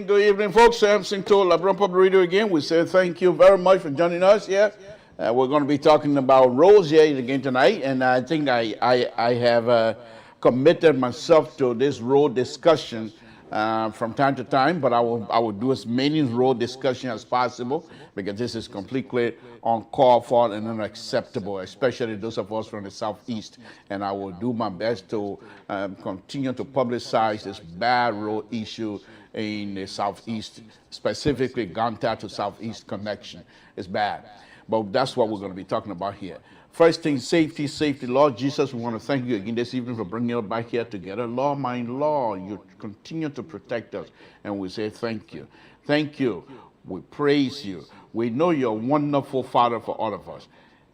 Good evening, folks. Sam Sinto, Labron Public Radio again. We say thank you very much for joining us here. We're going to be talking about roads here again tonight, and I think I have committed myself to this road discussion from time to time, but I will do as many road discussion as possible because this is completely uncalled for and unacceptable, especially those of us from the Southeast. And I will do my best to continue to publicize this bad road issue in the Southeast, specifically Ganta to Southeast connection. It's bad. But that's what we're going to be talking about here. First thing, safety. Lord Jesus, we want to thank you again this evening for bringing us back here together. Lord, my Lord, you continue to protect us, and we say thank you. Thank you. We praise you. We know you're a wonderful Father for all of us.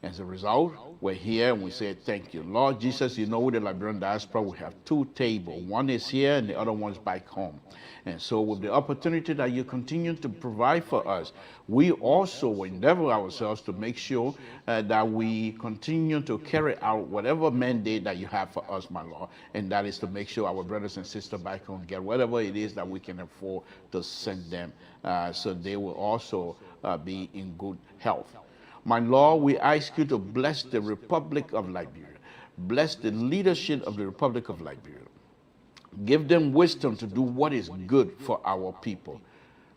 As a result, we're here and we say thank you. Lord Jesus, you know with the Liberian diaspora, we have two tables. One is here and the other one is back home. And so with the opportunity that you continue to provide for us, we also will endeavor ourselves to make sure that we continue to carry out whatever mandate that you have for us, my Lord. And that is to make sure our brothers and sisters back home get whatever it is that we can afford to send them so they will also be in good health. My Lord, we ask you to bless the Republic of Liberia. Bless the leadership of the Republic of Liberia. Give them wisdom to do what is good for our people.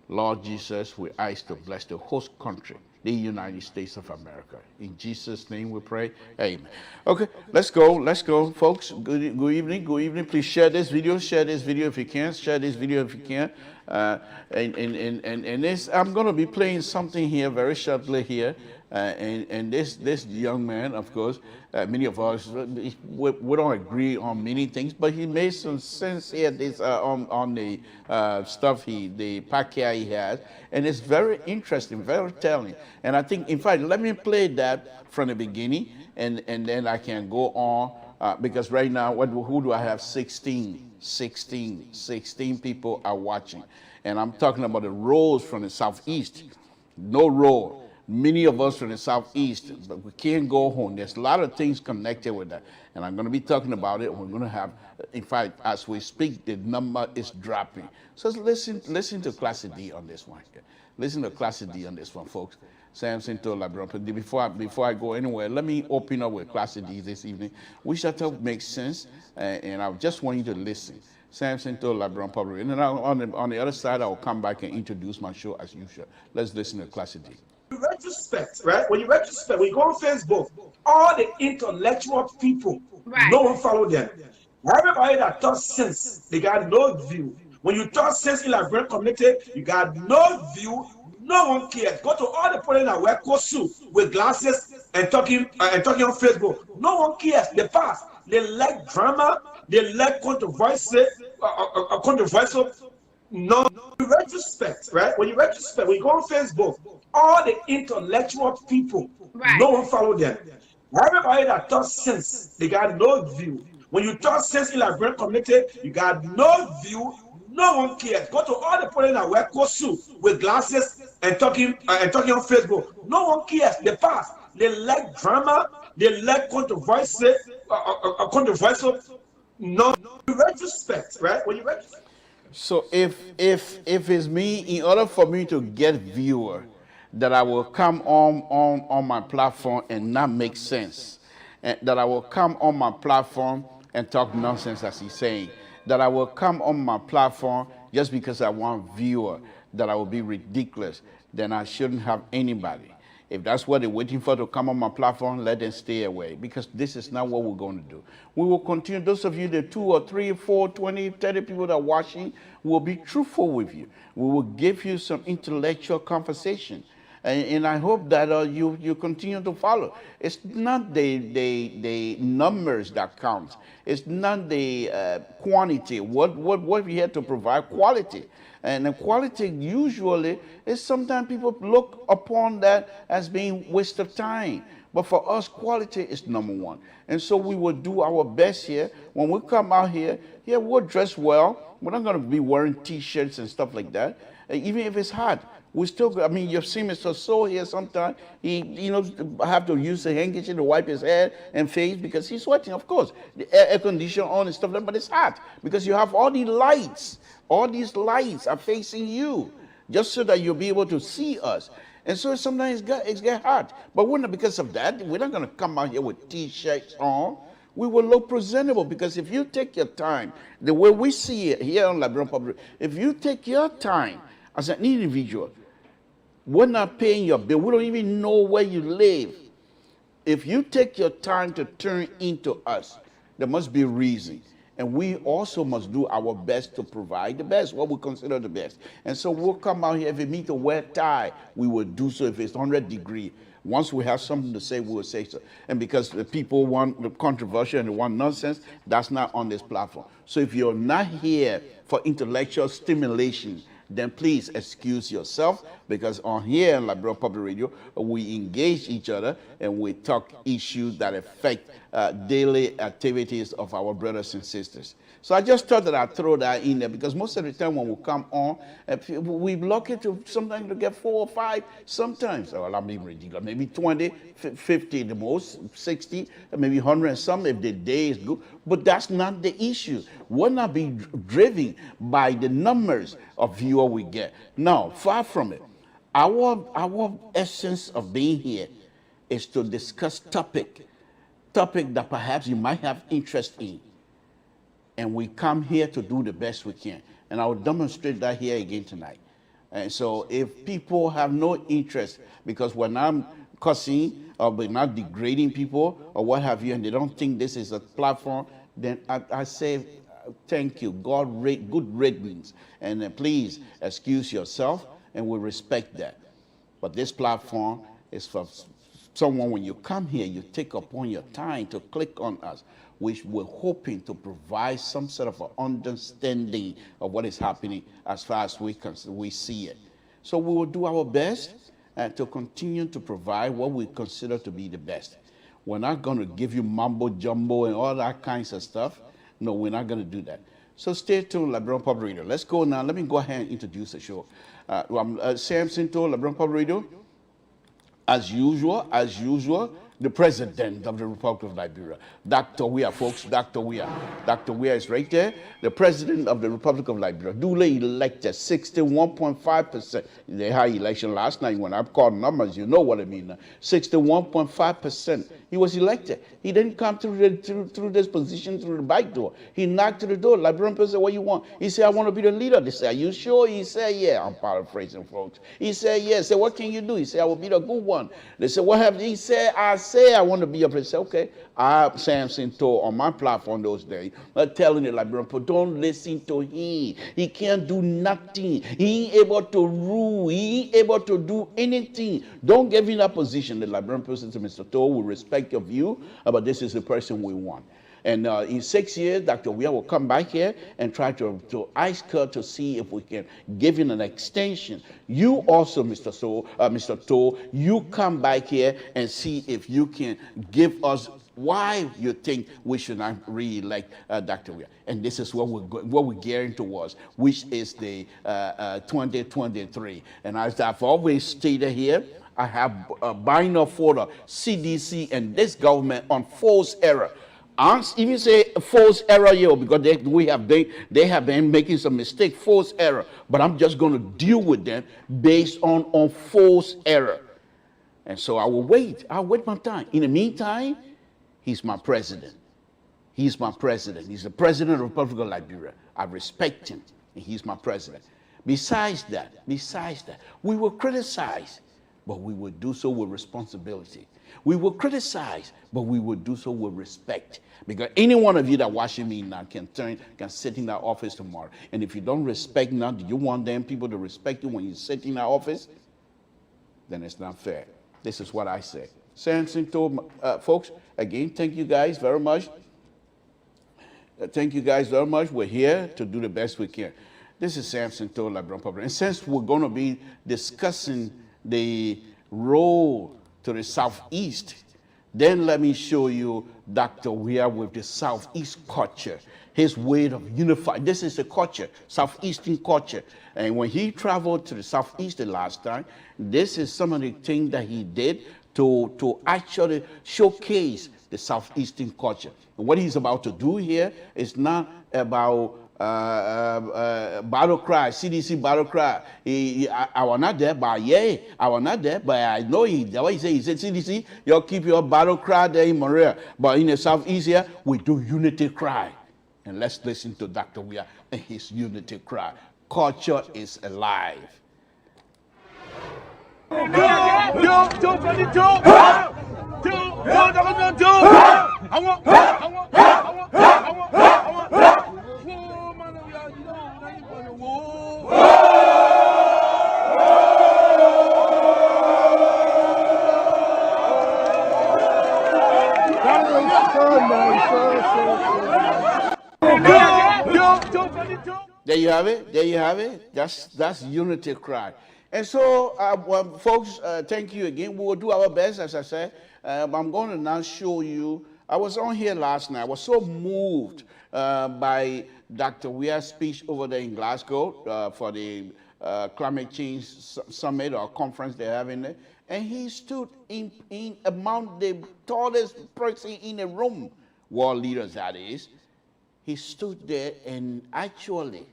Lord Jesus, we ask to bless the host country, the United States of America. In Jesus' name we pray. Amen. Okay, let's go, folks. Good evening. Please share this video. Share this video if you can. Share this video if you can. And this, I'm going to be playing something here very shortly here. And this young man, of course, many of us, we don't agree on many things, but he made some sense here this, on the stuff the packet he has. And it's very interesting, very telling. And I think, in fact, let me play that from the beginning, and then I can go on. Because right now, who do I have? 16 people are watching. And I'm talking about the roles from the Southeast. No role. Many of us from the Southeast, but we can't go home. There's a lot of things connected with that. And I'm going to be talking about it. We're going to have, in fact, as we speak, the number is dropping. So listen to Class D on this one. Listen to Class D on this one, folks. Samson told LeBron, before I go anywhere, let me open up with Class D this evening. We shall talk makes sense, and I just want you to listen. Samson told LeBron Public. And then on the other side, I will come back and introduce my show as usual. Let's listen to Class D. Retrospect, right? When you retrospect, when you go on Facebook, all the intellectual people, no one follow them. Everybody that talks sense, they got no view. When you talk sense in like brand community, you got no view. No one cares. Go to all the people that wear kosu with glasses and talking on Facebook. No one cares. They pass. They like drama. They like controversy. No retrospect, right? When you retrospect, when you go on Facebook, all the intellectual people, no one follow them. Everybody that talks sense, they got no view. When you talk sense in like brand community, you got no view. No one cares. Go to all the people that wear kosu with glasses and talking on Facebook. No one cares. They pass. They like drama. They like controversy. No retrospect, right? When you retrospect. So if it's me, in order for me to get viewer, that I will come on my platform and not make sense, and that I will come on my platform and talk nonsense as he's saying, that I will come on my platform just because I want viewer, that I will be ridiculous, then I shouldn't have anybody. If that's what they're waiting for to come on my platform, let them stay away, because this is not what we're going to do. We will continue. Those of you, the 2 or 3, 4, 20, 30 people that are watching, will be truthful with you. We will give you some intellectual conversation. And I hope that you continue to follow. It's not the numbers that counts. It's not the quantity. What we have to provide quality. And the quality usually is sometimes people look upon that as being waste of time. But for us, quality is number one. And so we will do our best here. When we come out here, we'll dress well. We're not going to be wearing T-shirts and stuff like that. Even if it's hot. We still, I mean, you've seen Mr. Soul here sometimes. He, have to use a handkerchief to wipe his head and face because he's sweating, of course. The air conditioner on and stuff like that, but it's hot because you have all these lights. All these lights are facing you just so that you'll be able to see us. And so sometimes it's get hot. But we're not, because of that, we're not going to come out here with T-shirts on. We will look presentable, because if you take your time, the way we see it here on Liberia Public, if you take your time as an individual, we're not paying your bill. We don't even know where you live. If you take your time to turn into us, there must be a reason. And we also must do our best to provide the best, what we consider the best. And so we'll come out here. If it means to wear a tie, we will do so. If it's 100 degrees, once we have something to say, we will say so. And because the people want the controversy and they want nonsense, that's not on this platform. So if you're not here for intellectual stimulation, then please excuse yourself, because on here in Liberia Public Radio, we engage each other and we talk issues that affect daily activities of our brothers and sisters. So I just thought that I'd throw that in there, because most of the time when we come on, we block it to sometimes to get 4 or 5, sometimes, well, I'm being ridiculous, maybe 20, 50 the most, 60, maybe 100 and some if the day is good. But that's not the issue. We're not being driven by the numbers of viewers we get. No, far from it. Our essence of being here is to discuss topic that perhaps you might have interest in. And we come here to do the best we can. And I will demonstrate that here again tonight. And so if people have no interest, because when I'm cussing or we're not degrading people or what have you, and they don't think this is a platform, then I say, thank you, good riddance. And please excuse yourself, and we respect that. But this platform is for someone, when you come here, you take upon your time to click on us, which we're hoping to provide some sort of an understanding of what is happening as far as we see it. So we will do our best to continue to provide what we consider to be the best. We're not going to give you mumbo jumbo and all that kinds of stuff. No, we're not going to do that. So stay tuned, Liberia Public Radio. Let's go now. Let me go ahead and introduce the show. I'm Samson to Liberia Public Radio. As usual, the President of the Republic of Liberia, Dr. Weah, folks, Dr. Weah. Dr. Weah is right there, the President of the Republic of Liberia, duly elected, 61.5%. They had election last night. When I called numbers, you know what I mean. 61.5%. He was elected. He didn't come through this position through the back door. He knocked to the door. Liberian person said, what you want? He said, I want to be the leader. They said, are you sure? He said, yeah. I'm paraphrasing, folks. He said, yes. Yeah. Said, what can you do? He said, I will be the good one. They said, what have you? He said, I say I want to be a president. Okay. I, Samson, told on my platform those days, telling the Liberian people, don't listen to him. He can't do nothing. He ain't able to rule. He ain't able to do anything. Don't give him that position. The Liberian person to Mr. Toll will respect your view, but this is the person we want. And in 6 years, Dr. Weah will come back here and try to ask her to see if we can give him an extension. You also, Mr. Toll, you come back here and see if you can give us why you think we should not re-elect Dr. Weah. And this is what we're gearing towards, which is the 2023. And as I've always stated here, I have a binder for the CDC and this government on false error. Even say false error here because they have been making some mistake, false error. But I'm just going to deal with them based on false error. And so I will wait. I'll wait my time. In the meantime, he's my president. He's my president. He's the president of the Republic of Liberia. I respect him, and he's my president. Besides that, we will criticize, but we will do so with responsibility. We will criticize, but we will do so with respect. Because any one of you that watching me now can sit in that office tomorrow. And if you don't respect now, do you want them people to respect you when you sit in that office? Then it's not fair. This is what I say. Samson told folks, again, thank you guys very much. Thank you guys very much. We're here to do the best we can. This is Samson told Liberia Public. And since we're going to be discussing the role to the Southeast, then let me show you Dr. Weah with the Southeast culture, his way of unifying. This is the culture, Southeastern culture. And when he traveled to the Southeast the last time, this is some of the things that he did to actually showcase the Southeastern culture. And what he's about to do here is not about battle cry, CDC battle cry. I was not there, but yeah, I was not there, but I know he. That's what he said, CDC, y'all keep your battle cry there in Montreal. But in the Southeast here, we do unity cry. And let's listen to Dr. Weah and his unity cry. Culture is alive. There you have it. There you have it. That's unity cry. And so, folks, thank you again. We will do our best, as I said. I'm going to now show you. I was on here last night. I was so moved by Dr. Weah's speech over there in Glasgow for the climate change summit or conference they're having there. And he stood in among the tallest person in the room, world leaders that is. He stood there and actually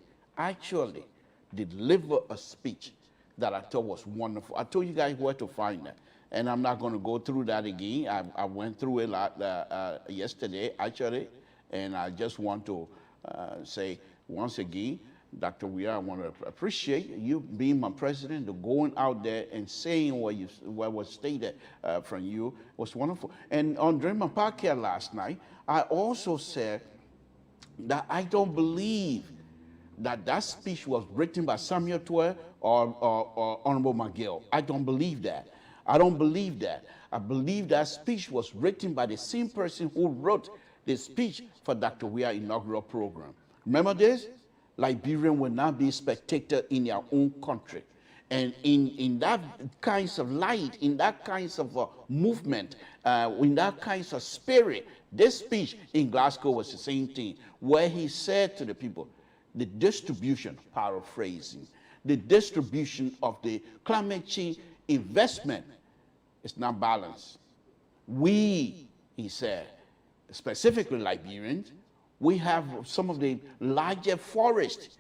delivered a speech that I thought was wonderful. I told you guys where to find that. and I'm not going to go through that again. I went through it a lot yesterday, actually, and I just want to say once again, Dr. Weah, I want to appreciate you being my president, to going out there and saying what was stated from you was wonderful. And during my podcast last night, I also said that I don't believe that speech was written by Samuel Tuah or Honorable McGill. I don't believe that. I don't believe that. I believe that speech was written by the same person who wrote the speech for Dr. Weah's inaugural program. Remember this? Liberians will not be spectators in their own country. And in that kinds of light, in that kinds of movement, in that kinds of spirit, this speech in Glasgow was the same thing, where he said to the people, the distribution, paraphrasing, the distribution of the climate change investment is not balanced. We, he said, specifically Liberians, we have some of the largest forests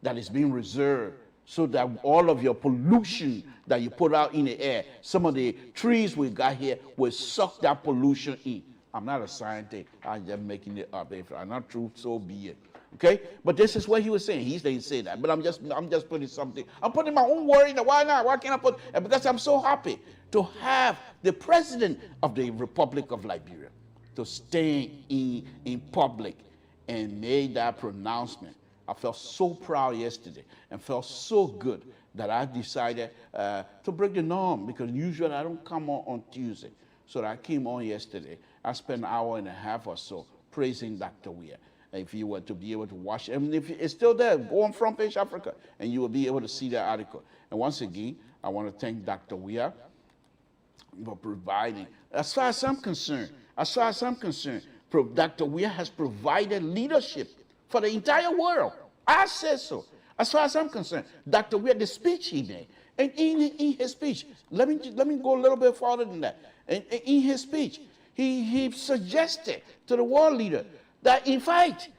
that is being reserved so that all of your pollution that you put out in the air, some of the trees we got here will suck that pollution in. I'm not a scientist. I'm just making it up. If I'm not true, so be it. Okay? But this is what he was saying. He didn't say that. But I'm just putting something. I'm putting my own word in there. Why not? Why can't I put? Because I'm so happy to have the president of the Republic of Liberia to stand in public and made that pronouncement. I felt so proud yesterday and felt so good that I decided to break the norm, because usually I don't come on Tuesday. So I came on yesterday. I spent an hour and a half or so praising Dr. Weah. If you were to be able to watch it, I mean, if it's still there, go on Front Page Africa, and you will be able to see that article. And once again, I want to thank Dr. Weah for providing. As far as I'm concerned, Dr. Weah has provided leadership for the entire world. I said so. As far as I'm concerned, Dr. Weah, the speech he made, and in his speech, let me go a little bit farther than that. And in his speech, he suggested to the world leader that, in fact,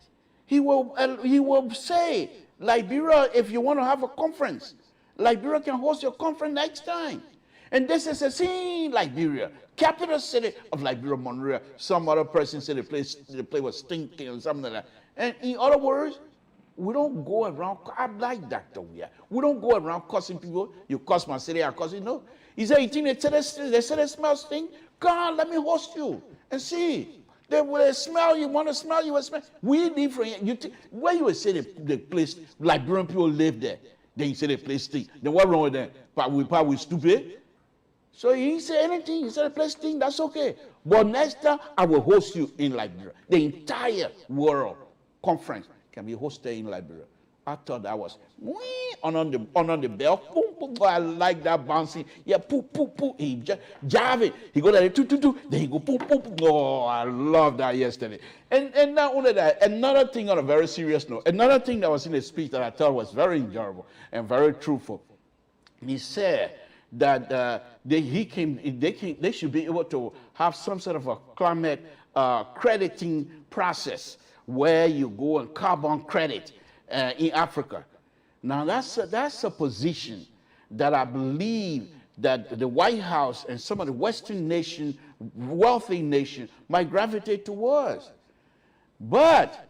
he will say, Liberia, if you want to have a conference, Liberia can host your conference next time. And this is a scene, Liberia, capital city of Liberia, Monrovia. Some other person said the place was stinking or something like that. And in other words, we don't go around, I like Dr. Weah. We don't go around cussing people. You cuss my city, I cuss you. No. He said, you think they said they smell stink? Come on, let me host you and see. They will smell you, want to smell you, will smell. We live from here. Where you would say the place, Liberian people live there, then you say the place stink. Then what wrong with that? Probably stupid. So he didn't say anything. He said the place stink, that's okay. But next time, I will host you in Liberia. The entire world conference can be hosted in Liberia. I thought that was on the bell. Boom, boom, boom. I like that bouncing. Yeah, poo, poo, poo. He jive it. He go like that, then he go poo, poo, poo. Oh, I love that yesterday. And not only that, another thing on a very serious note, another thing that was in the speech that I thought was very enjoyable and very truthful. He said that they should be able to have some sort of a climate crediting process where you go and carbon credit in Africa. Now that's a position that I believe that the White House and some of the Western nations, wealthy nations, might gravitate towards. But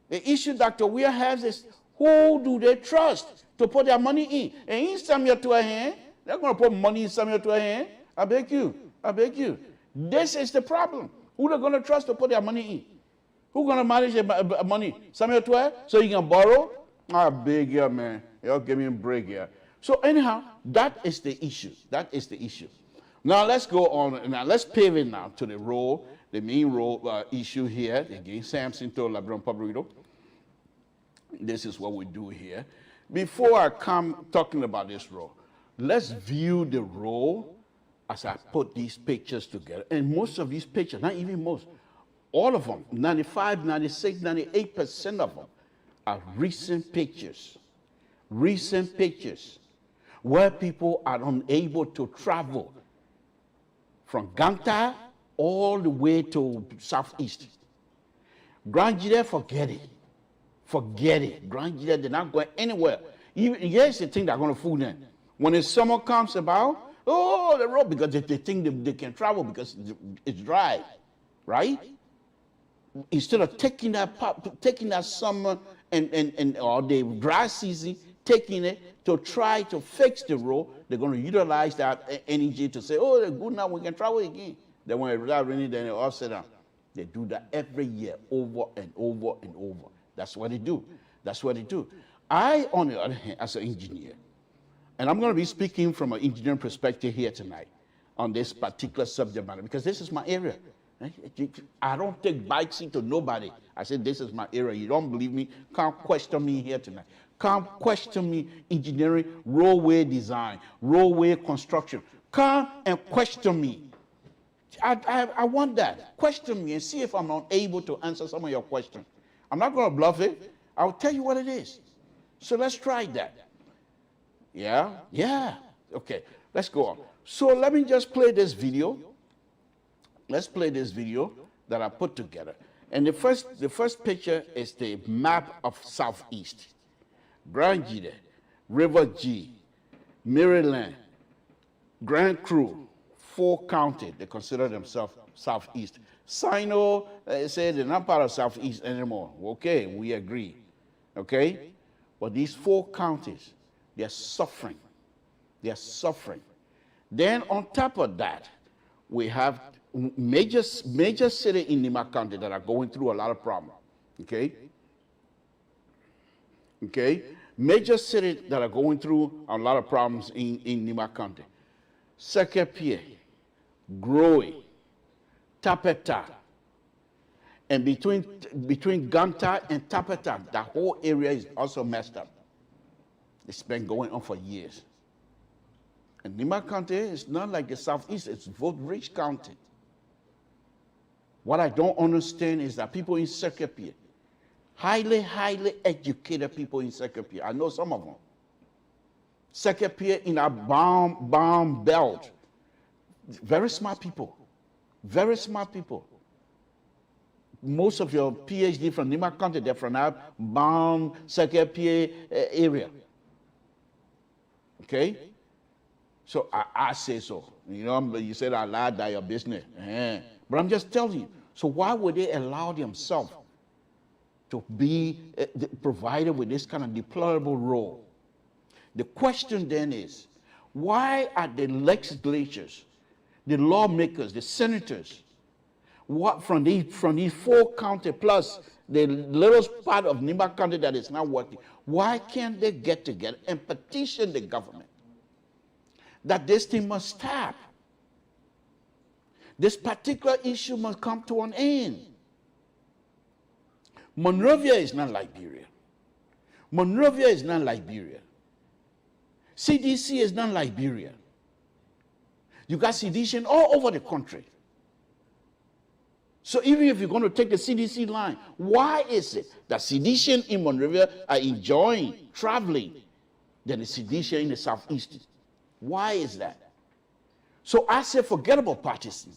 the issue Dr. Weah has is, who do they trust to put their money in? And in Samuel Tuah hand, they're going to put money in Samuel Tuah hand. I beg you. This is the problem. Who they're going to trust to put their money in? Who's going to manage the money? Samuel Tuah? So you can borrow? I beg you, man. Y'all give me a break here. So anyhow, that is the issue. Now let's go on. Now let's pivot now to the main role issue here. Again, Samson told Labron Pabrito. This is what we do here. Before I come talking about this role, let's view the role as I put these pictures together. And most of these pictures, not even most, all of them, 95, 96, 98% of them are recent pictures where people are unable to travel from Ganta all the way to Southeast. Grand Jide, forget it. Grand Jide, they're not going anywhere. Here's the thing that's going to fool them. When the summer comes about, Oh, the road, because they think they can travel because it's dry, right? Instead of taking that summer or the dry season, taking it to try to fix the road, they're going to utilize that energy to say, oh, they're good now, we can travel again. Then when it's raining, then they all sit down. They do that every year, over and over and over. That's what they do. That's what they do. I, on the other hand, as an engineer, and I'm going to be speaking from an engineering perspective here tonight on this particular subject matter, because this is my area. I don't take bikes into nobody. I said, this is my area. You don't believe me? Come question me here tonight. Come question me engineering, roadway design, roadway construction. Come and question me. I want that. Question me and see if I'm unable to answer some of your questions. I'm not going to bluff it. I'll tell you what it is. So let's try that. Yeah? Yeah. Okay. Let's go on. So let me just play this video. Let's play this video that I put together. And the first picture is the map of Southeast. Grand G, River G, Maryland, Grand Cru, 4 counties, they consider themselves Southeast. Sino say they're not part of Southeast anymore. Okay, we agree. Okay? But these 4 counties, they're suffering. They're suffering. Then on top of that, we have major cities in Nima County that are going through a lot of problems. Okay? Okay? Major cities that are going through a lot of problems in Nima County. Sekepie, Groe, Tapeta, and between Ganta and Tapeta, that whole area is also messed up. It's been going on for years. And Nima County is not like the Southeast, it's vote-rich county. What I don't understand is that people in Sekepie, highly educated people in Sekepie, I know some of them. Sekepie in a bomb belt, very smart people, very smart people. Most of your PhD from Nima County, they're from that bomb Sekepie area. Okay? So I say so. You know, you said I lied, that your business. But I'm just telling you. So why would they allow themselves to be provided with this kind of deplorable role? The question then is, why are the legislatures, the lawmakers, the senators, what from these 4 counties plus the little part of Nima County that is not working, why can't they get together and petition the government that this thing must stop? This particular issue must come to an end. Monrovia is not Liberia. Monrovia is not Liberia. CDC is not Liberia. You got sedition all over the country. So even if you're going to take the CDC line, why is it that sedition in Monrovia are enjoying traveling than the sedition in the Southeast? Why is that? So I say forget about partisan.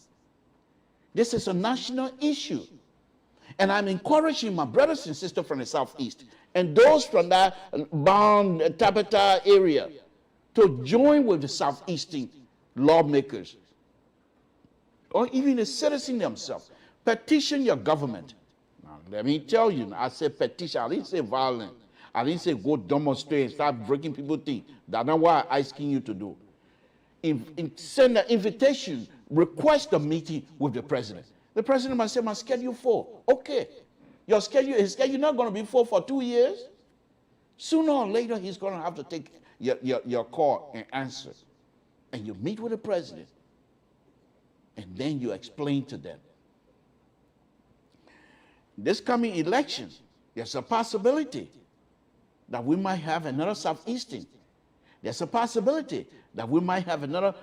This is a national issue. And I'm encouraging my brothers and sisters from the Southeast and those from that bound Tabata area to join with the Southeastern lawmakers or even the citizens themselves. Petition your government. Now, let me tell you, I said petition. I didn't say violent. I didn't say go demonstrate and start breaking people's things. That's not what I'm asking you to do. Send an invitation, request a meeting with the president. The president must say, my schedule full. Okay. His schedule not going to be full for 2 years. Sooner or later, he's going to have to take your call and answer. And you meet with the president. And then you explain to them. This coming election, there's a possibility that we might have another Southeastern. There's a possibility that we might have another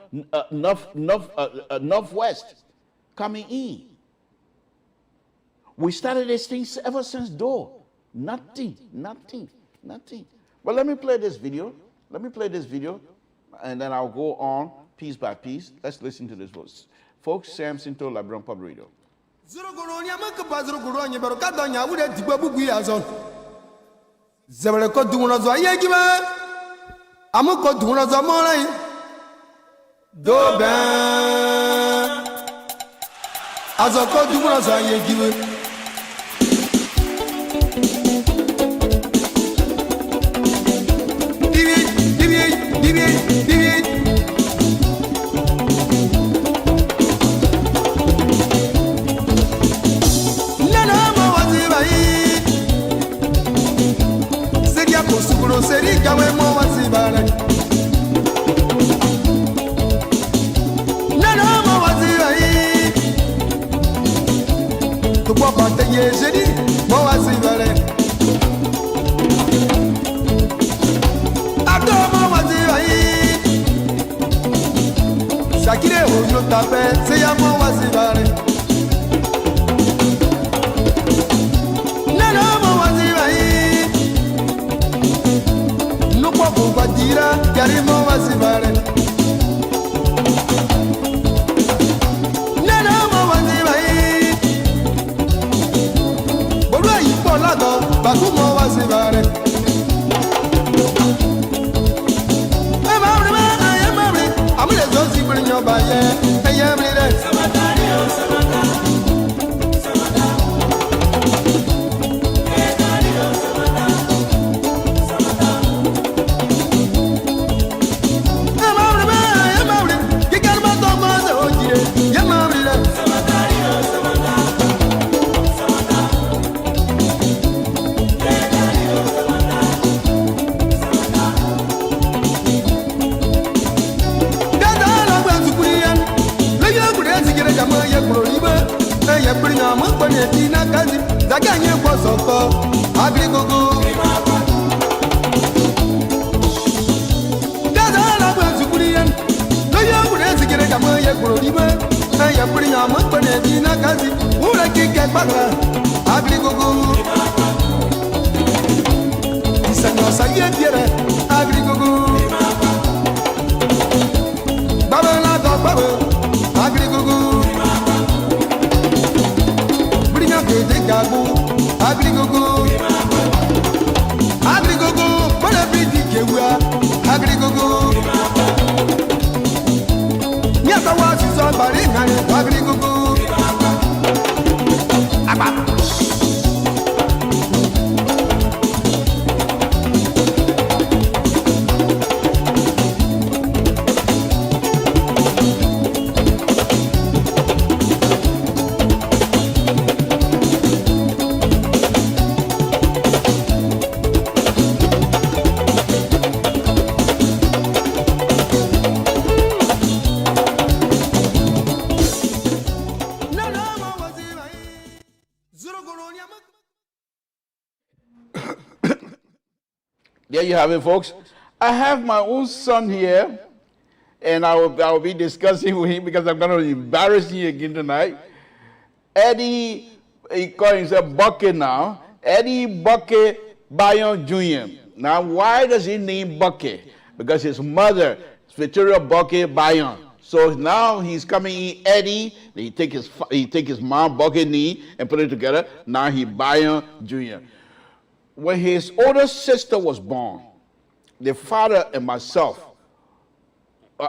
Northwest coming in. We started these things ever since though. Nothing. But let me play this video. And then I'll go on piece by piece. Let's listen to this voice. Folks, Samson told Liberia Public Radio. do ben azoko dumura sa yegiwe dibi nana mo waziba yi seria kosukuro seri gawe mo waziba la je dis bon asivale ado mo wasivai sakire ojo tape se ya mo wasivale nana mo wasivai no po badira yari mo wasivale Bakumo wasibare amule zozi brinyo baye eyemire samatario samata etario samata emamre kikalma to maze ojire yemamire samatario samata ye prinya mo pone tina kazi zakanye kwa soko agrigogo dada la kwa zukuriyan no yo gure zikire kama ye kuroriba ye prinya mo pone tina kazi ura kike pagra agrigogo isanyo saye tiere agrigogo baba la do baba agrigogo agrigogo bọ́lá bí di kewua agrigogo ní àtàwọn àṣìṣọ bàrí ìhànì agrigogo àgbà. There you have it, folks. I have my own son here, and I will be discussing with him because I'm going to embarrass you again tonight. Eddie, he calls himself Bucket now. Eddie Bucket Bayon Jr. Now, why does he name Bucket? Because his mother is Victoria Bucket Bayon. So now he's coming in Eddie. He take his mom Bucket knee and put it together. Now he Bayon Jr. When his older sister was born, the father and myself,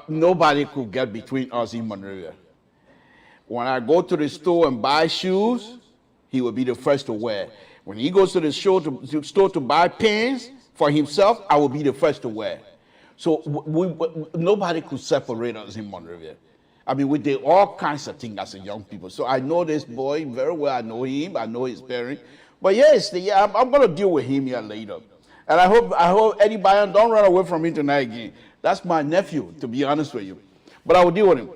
nobody could get between us in Monrovia. When I go to the store and buy shoes, he will be the first to wear. When he goes to the store to buy pants for himself, I will be the first to wear. So nobody could separate us in Monrovia. I mean, we did all kinds of things as a young people. So I know this boy very well. I know him. I know his parents. But yes, I'm going to deal with him here later. And I hope Eddie Bayon don't run away from me tonight again. That's my nephew, to be honest with you. But I will deal with him.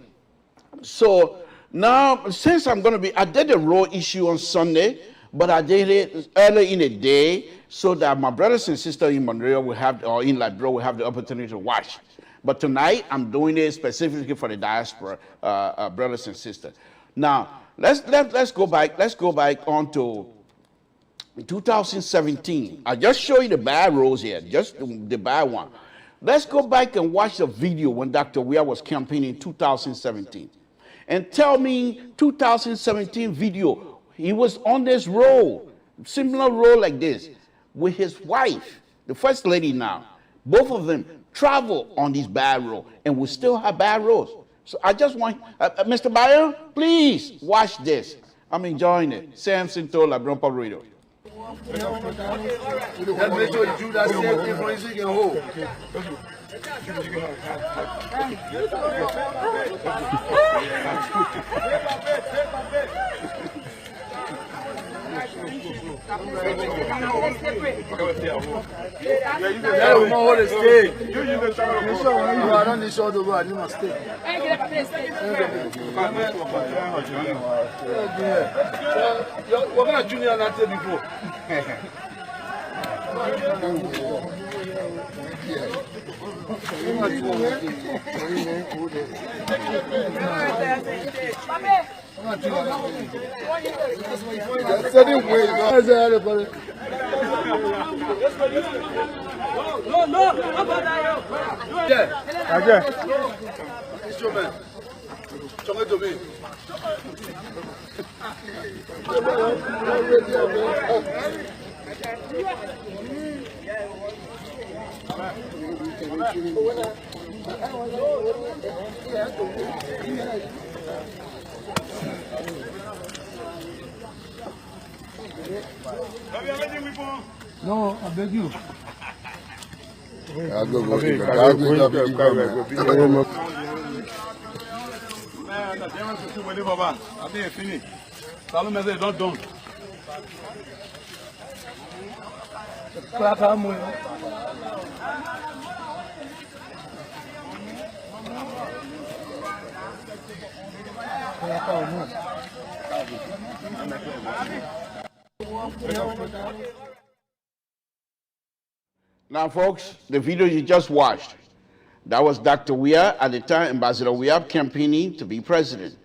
So now, since I did the road issue on Sunday, but I did it early in the day so that my brothers and sisters in Monrovia or in Liberia will have the opportunity to watch. But tonight, I'm doing it specifically for the diaspora brothers and sisters. Now, let's go back. Let's go back on to 2017. I just show you the bad roads here, just the bad one. Let's go back and watch the video when Dr. Weah was campaigning in 2017. And tell me, 2017 video, he was on this road, similar road like this, with his wife, the first lady now. Both of them travel on these bad roads, and we still have bad roads. So I just want, Mr. Bayer, please watch this. I'm enjoying it. Samson told Labron Pub Radio. That make sure you do that same thing for you can hold. Yeah, we hold it stay. You are on the shoulder, you must stay. What kind of junior not there before? No, I beg you. Now, folks, the video you just watched, that was Dr. Weah at the time, Ambassador Weah campaigning to be president.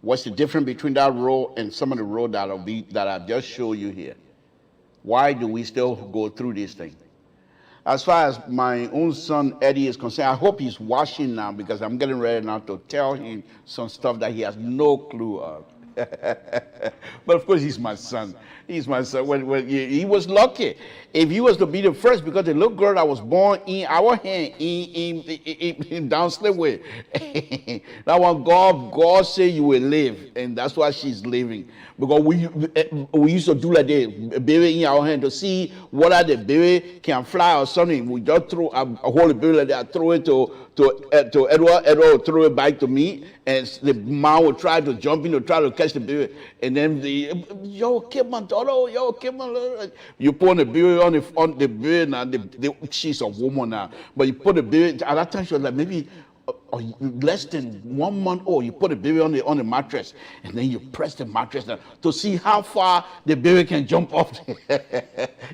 What's the difference between that role and some of the role that I've just showed you here? Why do we still go through this thing? As far as my own son Eddie is concerned, I hope he's watching now because I'm getting ready now to tell him some stuff that he has no clue of. But of course, he's my son. He's my son. When he was lucky. If he was to be the first, because the little girl that was born in our hand in down Slipway, that one God said you will live, and that's why she's living. Because we used to do like that, baby in our hand to see whether the baby can fly or something. We just throw a whole baby like that, throw it to Edward will throw it back to me, and the mom will try to jump in to try to catch the baby, and then yo, keep on Toro, yo, keep on. You put the baby on the baby now. She's a woman now, but you put the baby. At that time, she was like maybe less than 1 month old. You put the baby on the mattress, and then you press the mattress down to see how far the baby can jump off.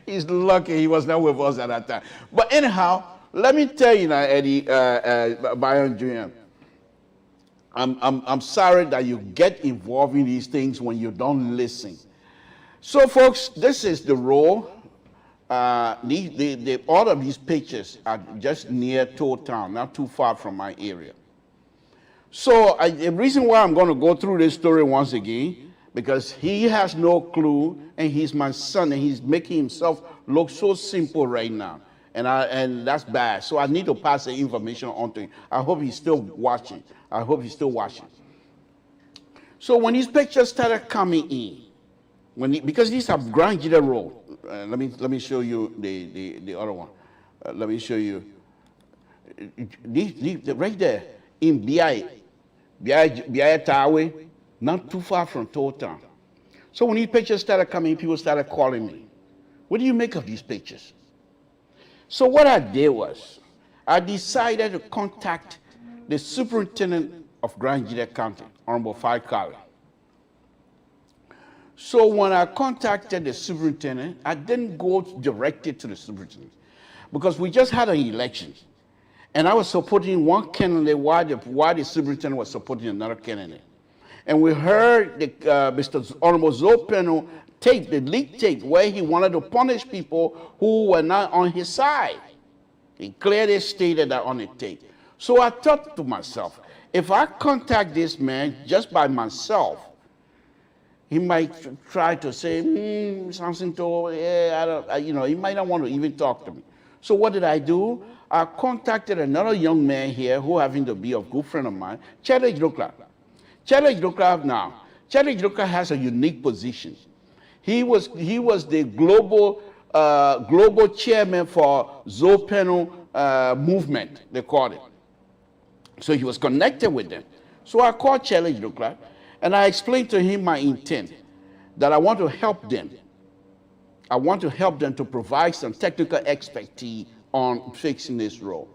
He's lucky he was not with us at that time. But anyhow, let me tell you now, Eddie, Byron Jr., I'm sorry that you get involved in these things when you don't listen. So, folks, this is the role. All of these pictures are just near Toll Town, not too far from my area. So, the reason why I'm going to go through this story once again, because he has no clue, and he's my son, and he's making himself look so simple right now. And that's bad. So I need to pass the information on to him. I hope he's still watching. I hope he's still watching. So when these pictures started coming in, because these are Grand Gita Road. Let me show you the other one. Let me show you. Right there in Biai Tower, not too far from Toll Town. So when these pictures started coming, people started calling me. What do you make of these pictures? So what I did was, I decided to contact the superintendent of Grand Gita County, Honorable Fai Kali. So when I contacted the superintendent, I didn't go directly to the superintendent because we just had an election. And I was supporting one candidate while the superintendent was supporting another candidate. And we heard Mr. Honorable Zopeno tape, the leak tape, where he wanted to punish people who were not on his side. He clearly stated that on the tape. So I thought to myself, if I contact this man just by myself, he might try to say, something to, yeah, he might not want to even talk to me. So what did I do? I contacted another young man here who happened to be a good friend of mine, Chele Jrokla. Chele Jrokla has a unique position. He was the global chairman for Zopeno movement, they called it. So he was connected with them. So I called Chele Jrokla and I explained to him my intent, that I want to help them. I want to help them to provide some technical expertise on fixing this road.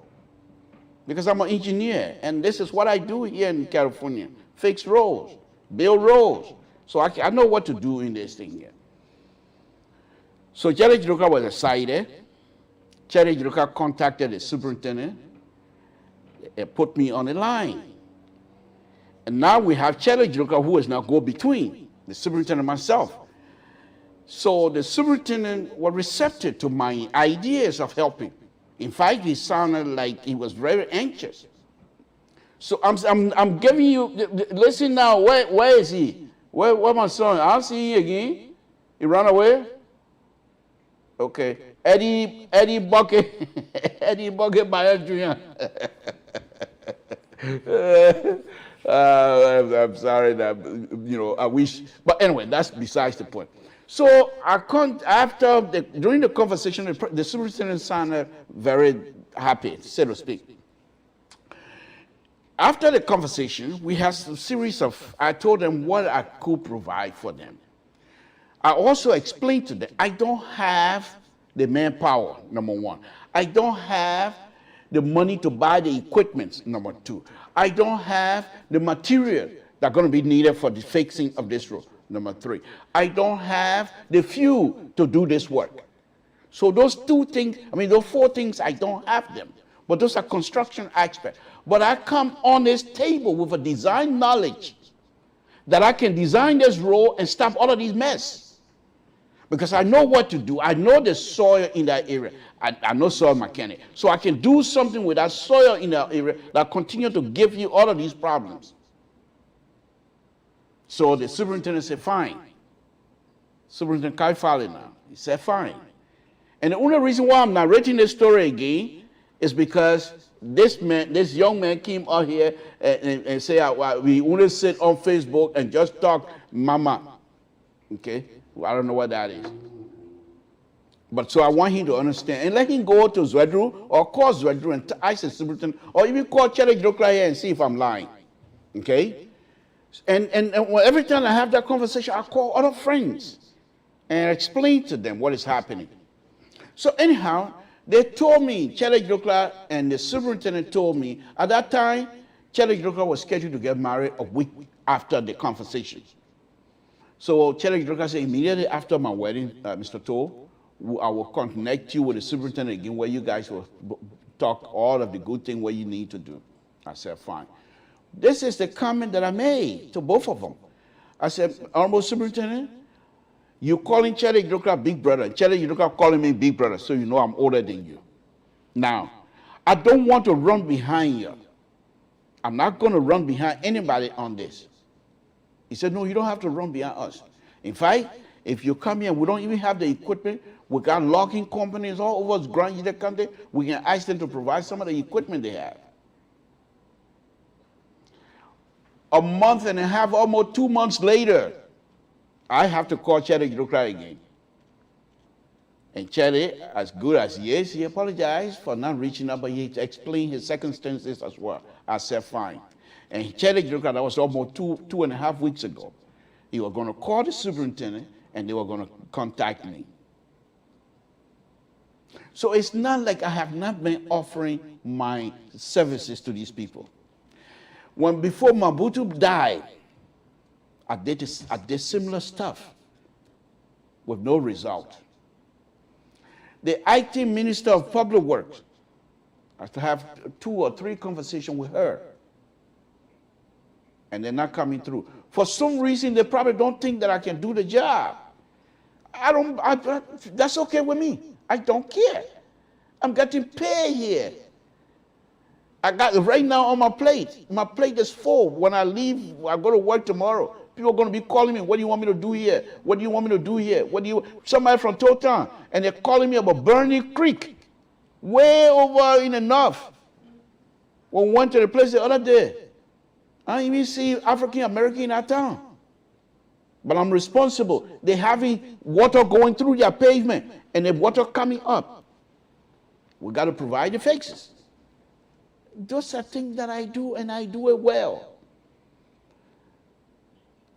Because I'm an engineer, and this is what I do here in California. Fix roads, build roads. So I know what to do in this thing here. So Chele Jrokla was excited. Chele Jrokla contacted the superintendent and put me on the line. And now we have Chele Jrokla, who is now go-between, the superintendent and myself. So the superintendent was receptive to my ideas of helping. In fact, he sounded like he was very anxious. So I'm giving you, listen now, where is he? Where my son? I'll see you again. He ran away? Okay. Eddie Bucket, Eddie Bucket Bayer Jr. I'm sorry that, I wish, but anyway, that's besides the point. So during the conversation, the superintendent sounded very happy, so to speak. After the conversation, we had a series of, I told them what I could provide for them. I also explained to them, I don't have the manpower, number one. I don't have the money to buy the equipment, number two. I don't have the material that's going to be needed for the fixing of this road, number three. I don't have the fuel to do this work. So those those 4 things, I don't have them. But those are construction aspects. But I come on this table with a design knowledge that I can design this road and stop all of these mess. Because I know what to do. I know the soil in that area. I know soil mechanic. So I can do something with that soil in that area that continue to give you all of these problems. So the superintendent said, fine. Superintendent Kai Fale now. He said, fine. And the only reason why I'm narrating this story again is because this young man came out here and said, we only sit on Facebook and just talk mama. Okay? I don't know what that is. But so I want him to understand. And let him go to Zwedru or call Zwedru and ask the superintendent, or even call Chele Jrokla here and see if I'm lying. Okay? And every time I have that conversation, I call other friends and explain to them what is happening. So anyhow, they told me, Chele Jrokla and the superintendent told me, at that time, Chele Jrokla was scheduled to get married a week after the conversation. So Chele Jrokla said, immediately after my wedding, Mr. Toll, I will connect you with the superintendent again where you guys will talk all of the good things what you need to do. I said, fine. This is the comment that I made to both of them. I said, Honorable Superintendent, you calling Chele Jrokla big brother. Chele Jrokla calling me big brother, so you know I'm older than you. Now, I don't want to run behind you. I'm not going to run behind anybody on this. He said, no, you don't have to run behind us. In fact, if you come here, we don't even have the equipment. We got logging companies all over the country. We can ask them to provide some of the equipment they have. A month and a half, almost 2 months later, I have to call Chele Jrokla again. And Chele, as good as he is, he apologized for not reaching up, but he explained his circumstances as well. I said, fine. And Chele Jrokla, that was almost 2.5 weeks ago. He was going to call the superintendent, and they were going to contact me. So it's not like I have not been offering my services to these people. Before Mobutu died, I did similar stuff with no result. The acting minister of public works, I have to have 2 or 3 conversations with her. And they're not coming through. For some reason, they probably don't think that I can do the job. That's okay with me. I don't care. I'm getting paid here. I got right now on my plate. My plate is full. When I leave, I go to work tomorrow. People are going to be calling me, what do you want me to do here? What do you want me to do here? Somebody from Totan, and they're calling me about Burning Creek. way over in the north. When we went to the place the other day, I didn't even see African American in that town. But I'm responsible. They're having water going through their pavement and the water coming up. We got to provide the fixes. Those are things that I do, and I do it well.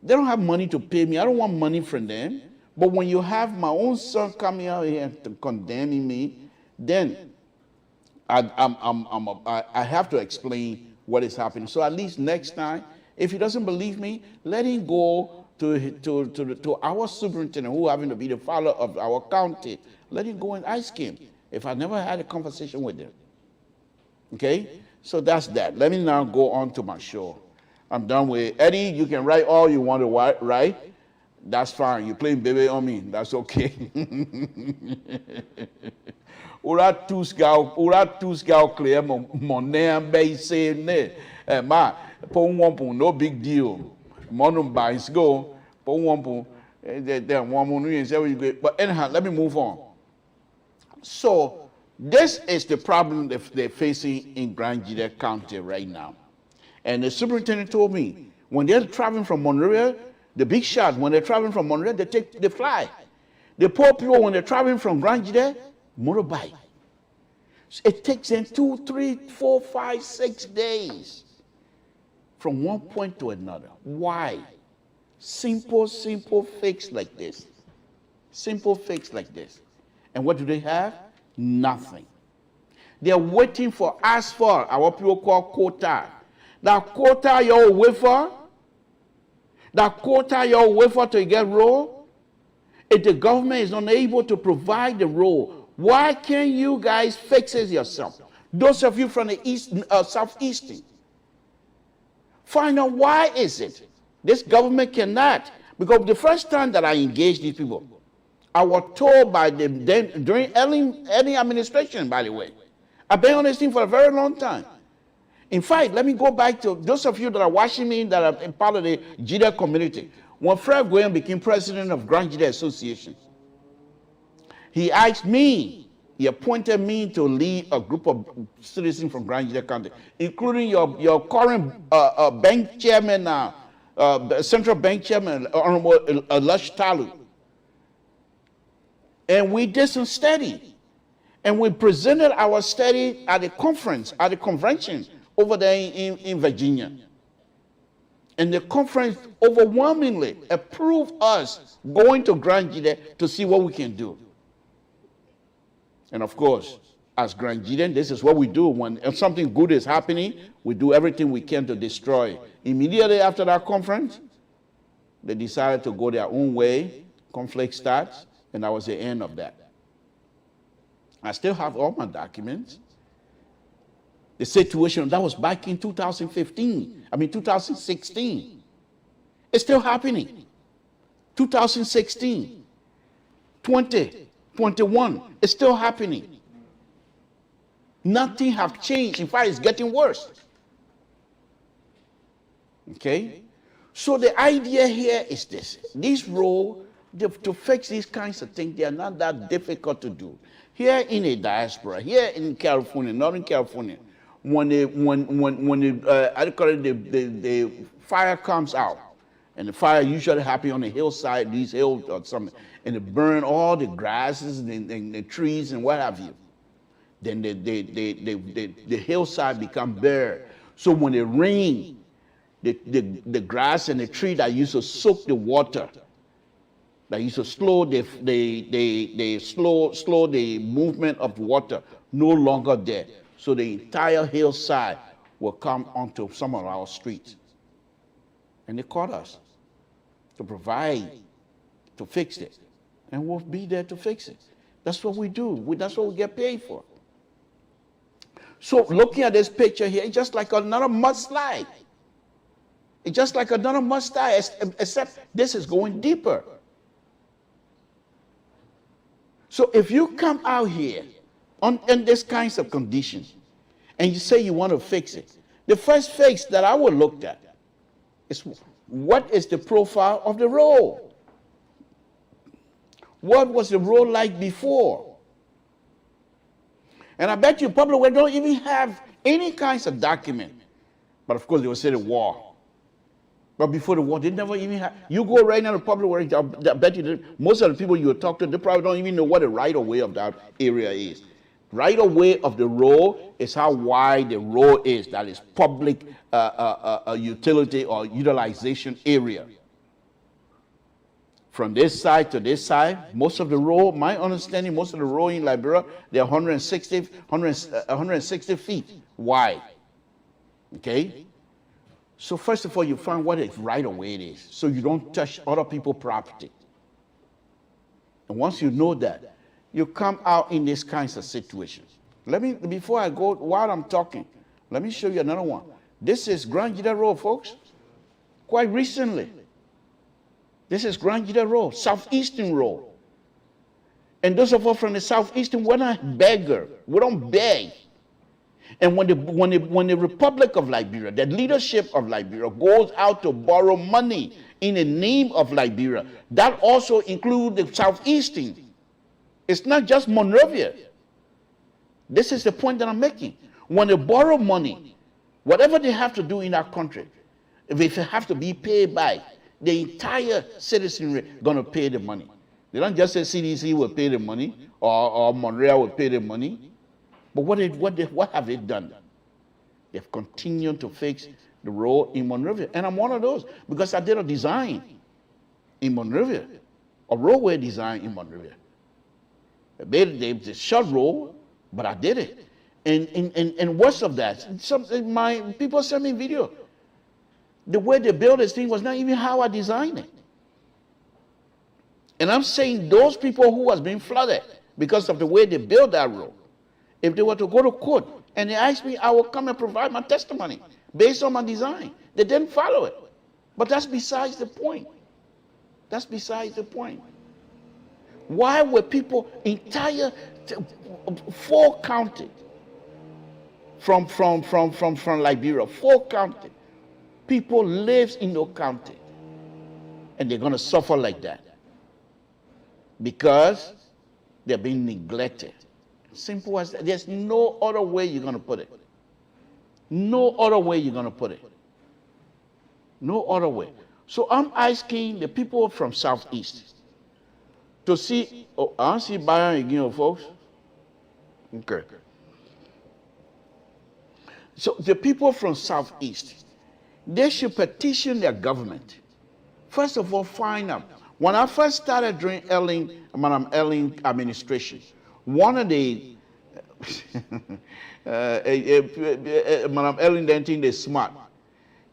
They don't have money to pay me. I don't want money from them. But when you have my own son coming out here and condemning me, then I have to explain what is happening. So at least next time, if he doesn't believe me, let him go to our superintendent, who happens to be the father of our county. Let him go and ask him if I never had a conversation with him. Okay? So that's that. Let me now go on to my show. I'm done with Eddie. You can write all you want to write. That's fine. You're playing baby on me. That's okay. Ura tous gal clear mon name bay say ne. Ma pon one no big deal. Monum buys go. Pon one then one more say but anyhow, let me move on. So this is the problem that they're facing in Grand Jide County right now. And the superintendent told me, when they're traveling from Monrovia, the big shot, when they're traveling from Monrovia, they fly. The poor people, when they're traveling from Grand Jide, motorbike. It takes them 2, 3, 4, 5, 6 days from one point to another. Why? Simple fix like this. Simple fix like this. And what do they have? Nothing. They're waiting for asphalt, our people call quota. That quota you're wafer to get road. If the government is unable to provide the road, why can't you guys fix it yourself? Those of you from the east, southeastern, find out why is it this government cannot. Because the first time that I engaged these people, I was told by them during any administration, by the way. I've been on this thing for a very long time. In fact, let me go back to those of you that are watching me that are part of the Jide community. When Fred Weah became president of Grand Jide Association, he asked me, he appointed me to lead a group of citizens from Grand Jide County, including your current bank chairman now, central bank chairman, Honorable Lush Talu. And we did some study. And we presented our study at a conference, at a convention over there in Virginia. And the conference overwhelmingly approved us going to Grand Jide to see what we can do. And of course, as Grand Jide, this is what we do. When something good is happening, we do everything we can to destroy it. Immediately after that conference, they decided to go their own way. Conflict starts, and that was the end of that. I still have all my documents. The situation, that was back in 2016. It's still happening. 2016, 20, 21, it's still happening. Nothing has changed. In fact, it's getting worse. Okay? So the idea here is this. This role, to fix these kinds of things, they are not that difficult to do. Here in a diaspora, here in California, Northern California, when the fire comes out, and the fire usually happens on the hillside, these hills or something, and it burn all the grasses and the trees and what have you. Then the hillside become bare. So when it rains, the grass and the tree that used to soak the water, that used to slow the movement of water, no longer there. So the entire hillside will come onto some of our streets. And they called us to provide, to fix it. And we'll be there to fix it. That's what we do. That's what we get paid for. So looking at this picture here, it's just like another mudslide. It's just like another mudslide, except this is going deeper. So if you come out here in this kinds of conditions and you say you want to fix it, the first fix that I would look at is what is the profile of the road? What was the road like before? And I bet you public works don't even have any kinds of document. But of course, they will say the war. But before the war, they never even had. You go right now to public works, I bet you most of the people you will talk to, they probably don't even know what the right of way of that area is. Right of way of the road is how wide the road is. That is public utility or utilization area. From this side to this side, most of the road, my understanding, most of the road in Liberia, they're 160 feet wide. Okay? So first of all, you find what its right of way it is, so you don't touch other people's property. And once you know that, you come out in these kinds of situations. Before I go, while I'm talking, let me show you another one. This is Grand Jida Road, folks. Quite recently. This is Grand Jida Road, Southeastern Road. And those of us from the Southeastern, we're not beggar. We don't beg. And when the Republic of Liberia, the leadership of Liberia, goes out to borrow money in the name of Liberia, that also includes the Southeastern. It's not just Monrovia. This is the point that I'm making. When they borrow money, whatever they have to do in our country, if they have to be paid by, the entire citizenry going to pay the money. They don't just say CDC will pay the money or Monrovia will pay the money. But what have they done? They've continued to fix the road in Monrovia. And I'm one of those because I did a design in Monrovia, a roadway design in Monrovia. It's a short road, but I did it. And worse of that, my people send me video. The way they built this thing was not even how I designed it. And I'm saying those people who was being flooded because of the way they built that road, if they were to go to court and they asked me, I will come and provide my testimony based on my design. They didn't follow it. But that's besides the point. That's besides the point. Why were people entire 4 counties from Liberia, 4 counties, people lives in no county, and they're going to suffer like that because they're being neglected. Simple as that. There's no other way you're going to put it. No other way you're going to put it. No other way. So I'm asking the people from Southeast to see. Oh, I see Bayern again, folks. Okay. So the people from Southeast, they should petition their government. First of all, find out. When I first started during Madam Ellen administration, one of the Madam Ellen didn't think they're smart.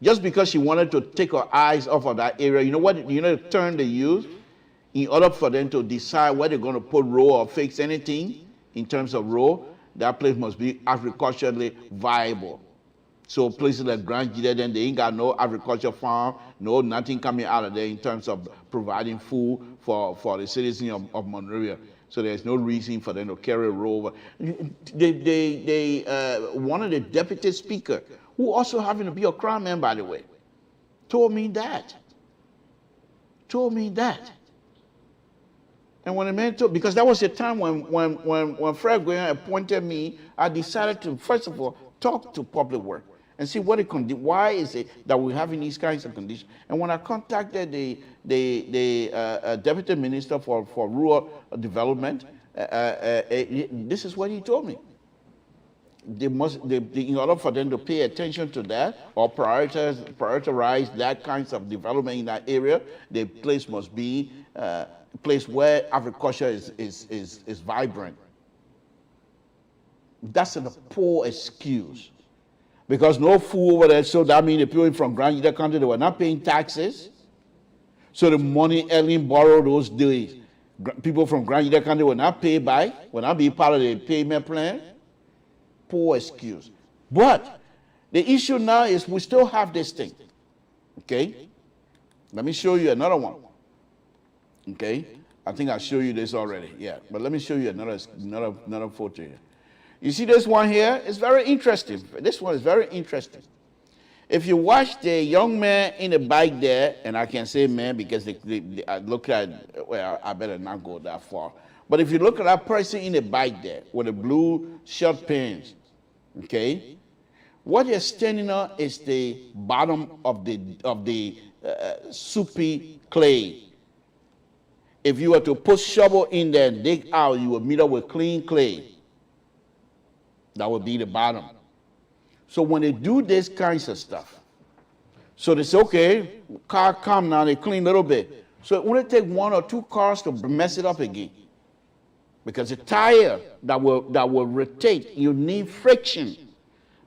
Just because she wanted to take her eyes off of that area, you know what? You know the term they use in order for them to decide where they're going to put road or fix anything in terms of road. That place must be agriculturally viable. So places like Grand Jida, then they ain't got no agriculture farm, no nothing coming out of there in terms of providing food for the citizens of Monrovia. So there's no reason for them to carry a road. One of the deputy speaker, who also happened to be a crown man, by the way, told me that. And when the man told, because that was the time when Fred Weah appointed me, I decided to, first of all, talk to public work and see what why is it that we're having these kinds of conditions. And when I contacted the Deputy Minister for Rural Development, this is what he told me. In order for them to pay attention to that or prioritize that kinds of development in that area, the place must be a place where agriculture is vibrant. That's a poor excuse. Because no food over there, so that means the people from Grand Jida country, they were not paying taxes. So the money Ellen borrowed those days, people from Grand Jida country were not paid by, were not be part of the payment plan. Poor excuse. But the issue now is we still have this thing. Okay? Let me show you another one. Okay? I think I showed you this already. Yeah. But let me show you another photo here. You see this one here? It's very interesting. This one is very interesting. If you watch the young man in the bike there, and I can say man because I look at, well, I better not go that far. But if you look at that person in the bike there with the blue shirt pants, okay, what you're standing on is the bottom of the soupy clay. If you were to put shovel in there and dig out, you would meet up with clean clay. That would be the bottom. So when they do these kinds of stuff, so they say, okay, car come now, they clean a little bit. So it only take 1 or 2 cars to mess it up again. Because the tire that will rotate, you need friction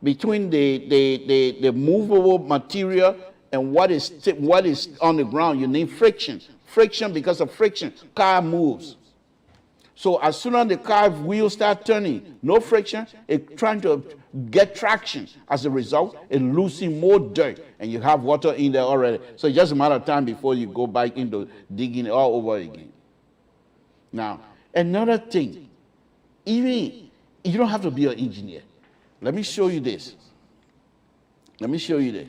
between the movable material and what is on the ground. You need friction. Friction, because of friction, car moves. So as soon as the car wheels start turning, no friction, it's trying to get traction. As a result, it losing more dirt, and you have water in there already. So it's just a matter of time before you go back into digging it all over again. Now, another thing, even you don't have to be an engineer. Let me show you this. Let me show you this.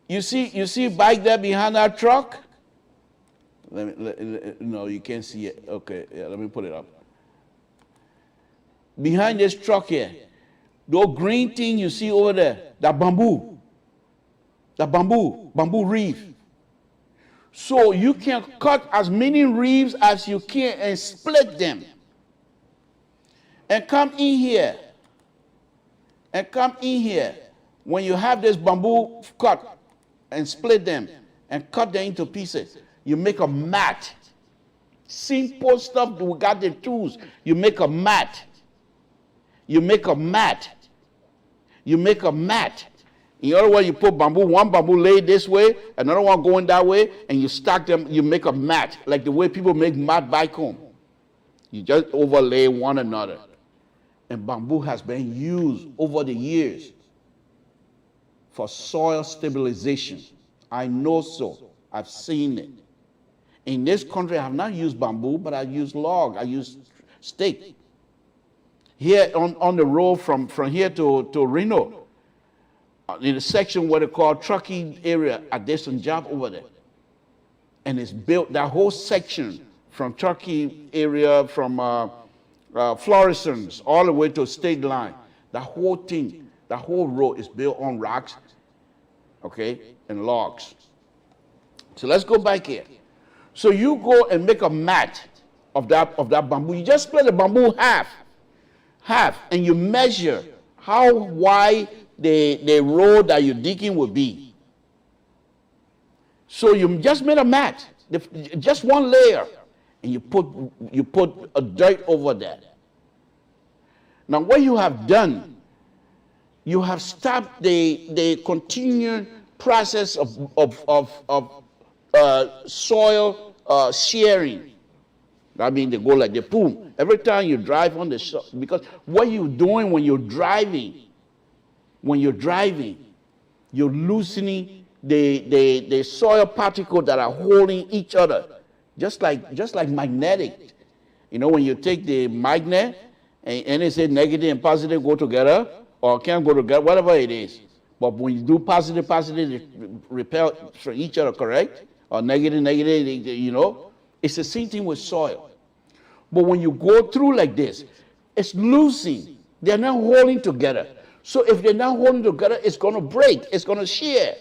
You see bike there behind that truck? No, you can't see it. Okay, yeah, let me put it up. Behind this truck here, those green thing you see over there, that bamboo reef. So you can cut as many reefs as you can and split them. And come in here. When you have this bamboo cut and split them and cut them into pieces, you make a mat. Simple stuff, we got the tools. You make a mat. In other words, you put bamboo, one bamboo laid this way, another one going that way, and you stack them, you make a mat, like the way people make mat back home. You just overlay one another. And bamboo has been used over the years for soil stabilization. I know so. I've seen it. In this country, I have not used bamboo, but I use log. I use stick. Here on the road from here to Reno, in the section what they call trucking area, I did some job over there. And it's built, that whole section from trucking area, from Florissants, all the way to state line. The whole thing, the whole road is built on rocks, okay, and logs. So let's go back here. So you go and make a mat of that bamboo. You just split the bamboo half, and you measure how wide the road that you're digging will be. So you just made a mat, just one layer, and you put a dirt over that. Now what you have done, you have stopped the continued process of soil shearing. I mean, they go like the boom. Every time you drive on the soil, because what you're doing when you're driving, you're loosening the soil particles that are holding each other, just like magnetic. You know, when you take the magnet and it says negative and positive go together, or can't go together, whatever it is. But when you do positive, they repel from each other, correct? Or negative, you know, it's the same thing with soil. But when you go through like this, it's loosening. They're not holding together. So if they're not holding together, it's going to break. It's going to shear.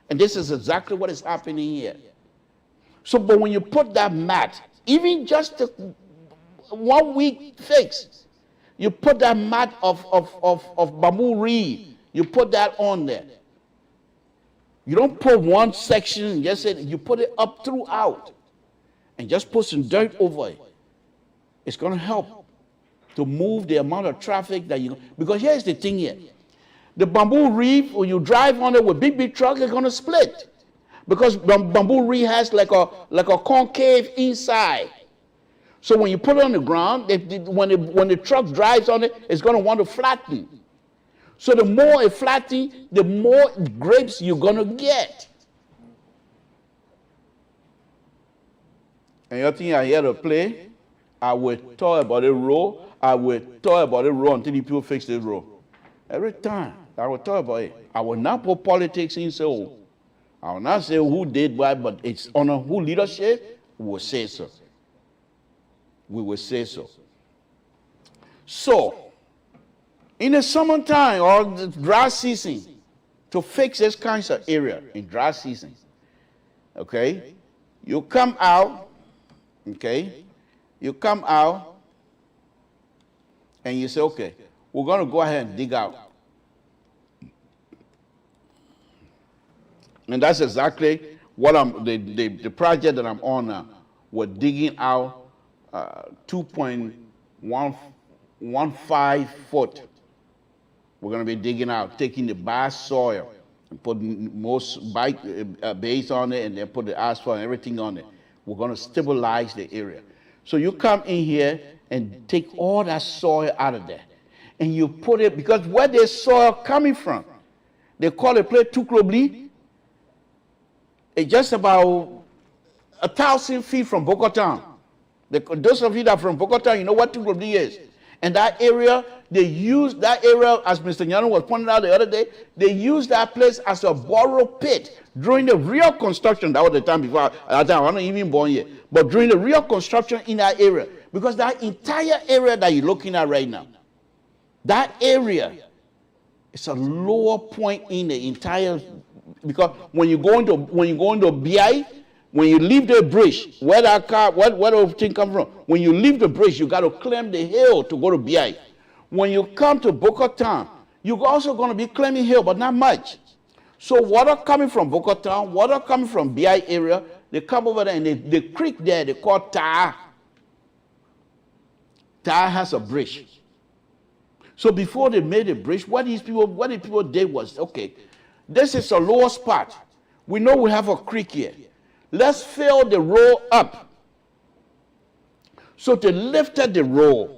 And this is exactly what is happening here. So, but when you put that mat, even just 1 week fix, you put that mat of bamboo reed, you put that on there. You don't put one section and just say, you put it up throughout and just put some dirt over it. It's going to help to move the amount of traffic that you, because here's the thing here. The bamboo reef, when you drive on it with big trucks, it's going to split. Because bamboo reef has like a concave inside. So when you put it on the ground, when the truck drives on it, it's going to want to flatten. So the more it flattens, the more grapes you're going to get. And you think I hear to play? I will talk about the road. I will talk about the road until the people fix the road. Every time I will talk about it. I will not put politics in, so I will not say who did what, but it's on who leadership will say so. we will say so. So, in the summertime or the dry season, to fix this kinds of area in dry season, okay, you come out, okay, you come out and you say, okay, we're going to go ahead and dig out. And that's exactly what the project that I'm on now. We're digging out 2.15 foot. We're going to be digging out, taking the bare soil and putting most base on it, and then put the asphalt and everything on it. We're going to stabilize the area. So you come in here and take all that soil out of there, and you put it, because where the soil coming from, they call the place Tuklobli. It's just about 1,000 feet from Bogota. Those of you that are from Bogota, you know what Tuklobli is. And that area, they use that area, as Mr. Nyano was pointing out the other day, they use that place as a borrow pit during the real construction. That was the time before, at that time I wasn't even born yet. But during the real construction in that area, because that entire area that you're looking at right now, that area is a lower point in the entire, because when you go into BI, when you leave the bridge, where that car, where the thing come from, when you leave the bridge, you got to climb the hill to go to BI. When you come to Bogota, you're also going to be climbing hill, but not much. So water coming from Bogota, water coming from BI area, they come over there, and the creek there, they call Taa. Taa has a bridge. So before they made a bridge, what the people did was, okay, this is a lower spot. We know we have a creek here. Let's fill the road up. So they lifted the road,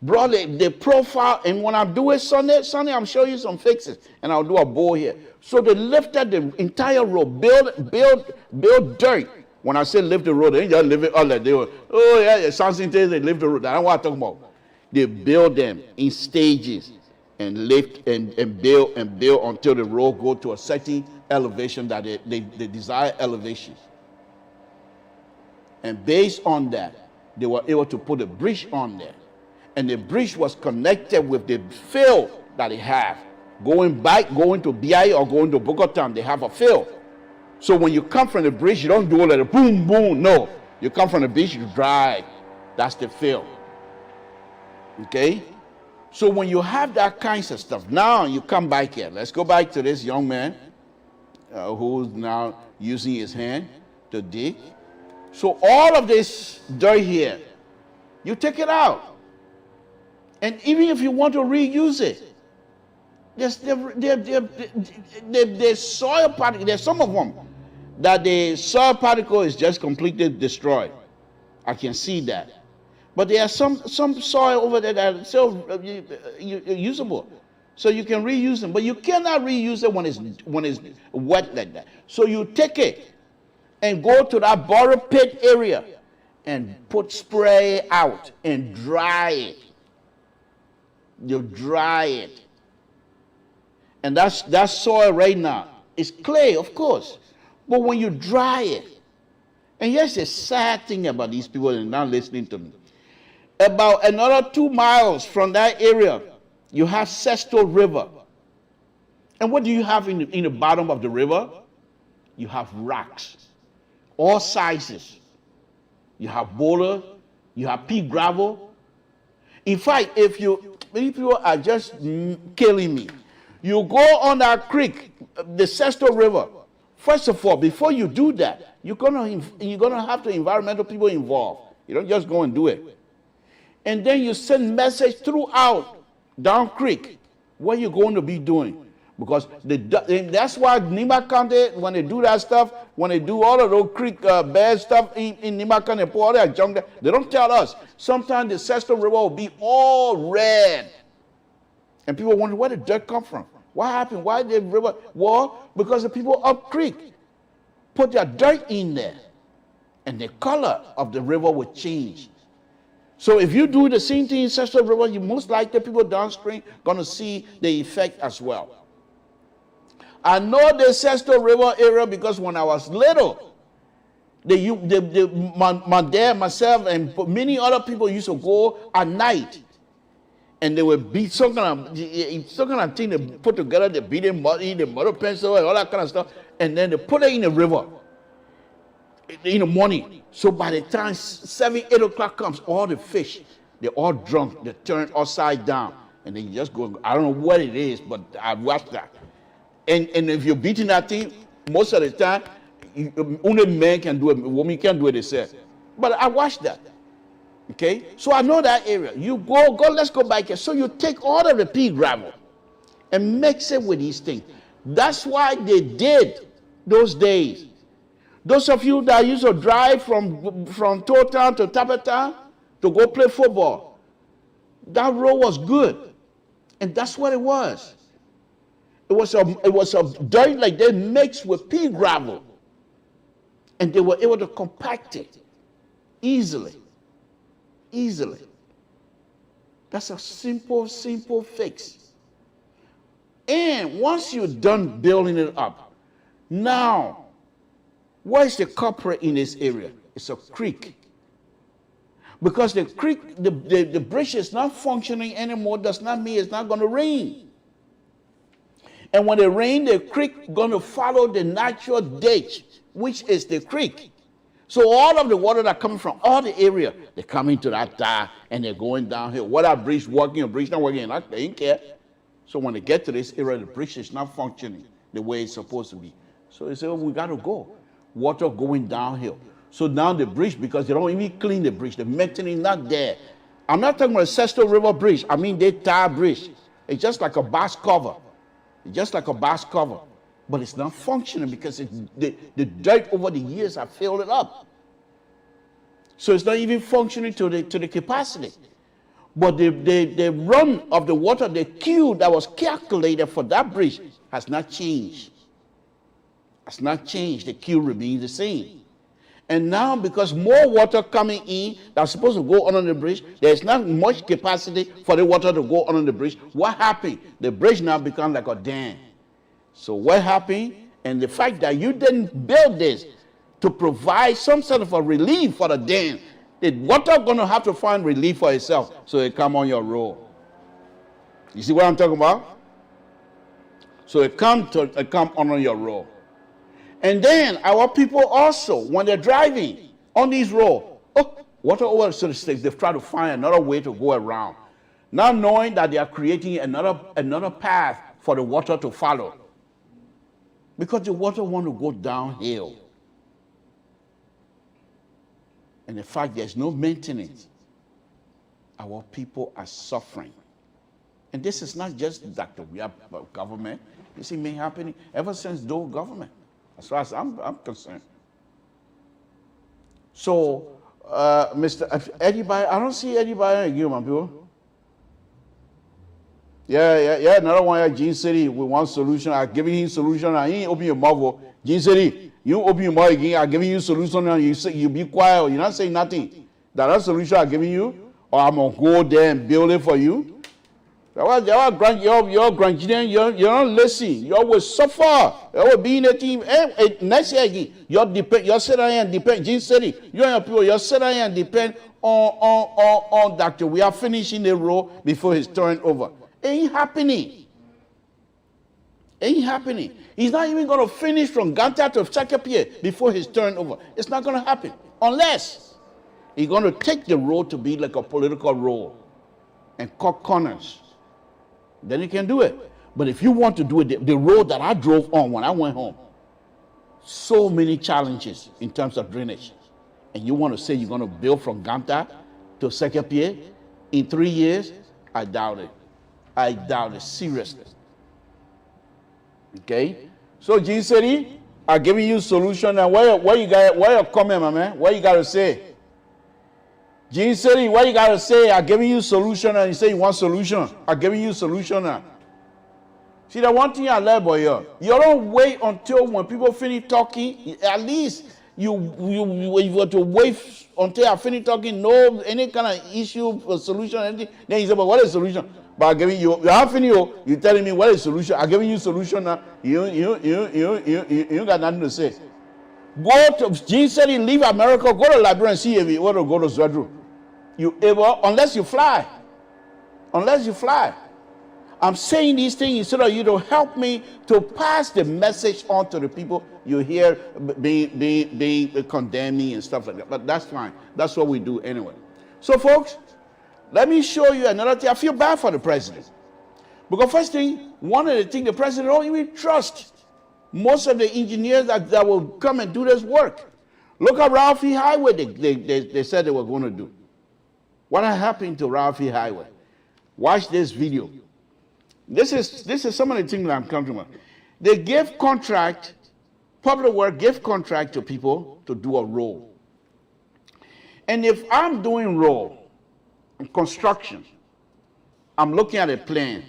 brought the profile, and when I'm doing Sunday, I'm showing you some fixes, and I'll do a bowl here. So they lifted the entire road, build dirt. When I say lift the road, they ain't just live it all that. They were, oh yeah, something they lift the road. That's what I'm talking about. They build them in stages and lift and build until the road go to a certain elevation that they desire elevation. And based on that, they were able to put a bridge on there. And the bridge was connected with the field that they have. Going to BI or going to Bogota, they have a field. So when you come from the bridge, you don't do all of the boom, boom, no. You come from the bridge, you drive. That's the field. Okay? So when you have that kinds of stuff, now you come back here. Let's go back to this young man who's now using his hand to dig. So all of this dirt here, you take it out. And even if you want to reuse it, there's soil particles, there's some of them that the soil particle is just completely destroyed. I can see that. But there are some soil over there that are still usable. So you can reuse them. But you cannot reuse it when it's wet like that. So you take it and go to that borrow pit area and put spray out and dry it. You dry it. And that soil right now is clay, of course. But when you dry it, and here's the sad thing about these people that are not listening to me. About another 2 miles from that area, you have Sesto River. And what do you have in the bottom of the river? You have rocks, all sizes. You have boulder, you have pea gravel. In fact, many people are just killing me. You go on that creek, the Sesto River. First of all, before you do that, you're gonna have the environmental people involved. You don't just go and do it. And then you send message throughout down creek what you're going to be doing. Because that's why Nima County, when they do that stuff, when they do all of those creek bad stuff in Nima County, pour all that junk there, they don't tell us. Sometimes the Sesto River will be all red. And people wonder, where did dirt come from? What happened? Why did the river? Well, because the people up creek put their dirt in there. And the color of the river will change. So if you do the same thing in Sesto River, you most likely people downstream going to see the effect as well. I know the Sesto River area because when I was little, My dad, myself, and many other people used to go at night, and they would beat some kind of thing they put together. They beat it muddy, the mother pencil, and all that kind of stuff, and then they put it in the river in the morning. So by the time 7, 8 o'clock comes, all the fish, they're all drunk. They turn upside down, and they just go. I don't know what it is, but I watched that. And if you're beating that thing, most of the time, only men can do it. Women can't do it, they said. But I watched that. Okay? So I know that area. You go, let's go back here. So you take all of the pea gravel and mix it with these things. That's why they did those days. Those of you that used to drive from Town to Tapatan to go play football, that road was good. And that's what it was. It was a dirt like they mixed with pea gravel. And they were able to compact it easily. Easily. That's a simple fix. And once you're done building it up, now, what is the culprit in this area? It's a creek. Because the creek, the bridge is not functioning anymore, does not mean it's not going to rain. And when it rains, the creek going to follow the natural ditch, which is the creek. So all of the water that coming from all the area, they come into that tire and they're going downhill. Whether bridge working or bridge not working, they didn't care. So when they get to this area, the bridge is not functioning the way it's supposed to be. So they say, oh, we got to go. Water going downhill. So now the bridge, because they don't even clean the bridge, the maintenance is not there. I'm not talking about Sesto River Bridge. I mean the tire bridge. It's just like a bus cover. It's just like a bus cover. But it's not functioning because the dirt over the years have filled it up. So it's not even functioning to the capacity. But the run of the water, the queue that was calculated for that bridge has not changed. Has not changed. The queue remains the same. And now because more water coming in that's supposed to go under the bridge, there's not much capacity for the water to go under the bridge. What happened? The bridge now becomes like a dam. So what happened? And the fact that you didn't build this to provide some sort of a relief for the dam, the water going to have to find relief for itself so it come on your road. You see what I'm talking about? So it come on your road. And then our people also, when they're driving on these roads, water over, so they try to find another way to go around, not knowing that they are creating another path for the water to follow. Because the water want to go downhill. And the fact there's no maintenance, our people are suffering. And this is not just Dr. Weah government. This has been happening ever since Doe government, as far as I'm concerned. So, Mr. Eddie Bayer, I don't see Eddie Bayer again, my people. Yeah, another one at Gene City with one solution. I'm giving him solution. I ain't open your mouth. Gene City, you open your mouth again. I'm giving you solution and you be quiet. You're not saying nothing. That solution I'm giving you, or I'm going to go there and build it for you. Your grandchildren, you don't listen. You will suffer. You will be in a team. Next year again, you sit there and depend. Gene City, you and your people, you sit there and depend on Dr. We are finishing the road before his turn over. Ain't happening. Ain't happening. He's not even going to finish from Ganta to Sakapie before his turn over. It's not going to happen unless he's going to take the road to be like a political road and cut corners. Then he can do it. But if you want to do it, the road that I drove on when I went home, so many challenges in terms of drainage. And you want to say you're going to build from Ganta to Sakapie in 3 years? I doubt it. I doubt it seriously. Okay? So Gene City, I'm giving you solution. And where you comment, my man? What you got to say? Gene City, what you got to say? I'm giving you solution and you say you want solution. I'm giving you solution now. See, the one thing I learned, boy, you don't wait until when people finish talking. At least you have to wait until I finish talking, no any kind of issue or solution, anything. Then you say, but what is the solution? But I'm giving you have finished, you telling me what is the solution. I'm giving you solution now. You got nothing to say. Go to Gene City, leave America, go to Liberia and see if you want to go to Zwadru. You able, unless you fly. Unless you fly. I'm saying these things so that you to help me to pass the message on to the people you hear being condemning and stuff like that. But that's fine. That's what we do anyway. So folks, let me show you another thing. I feel bad for the president. Because first thing, one of the things the president don't even trust most of the engineers that will come and do this work. Look at Ralphie Highway they said they were going to do. What happened to Ralphie Highway? Watch this video. This is some of the things that I'm talking about. They give contract, public work give contract to people to do a road. And if I'm doing road, construction, I'm looking at a plan.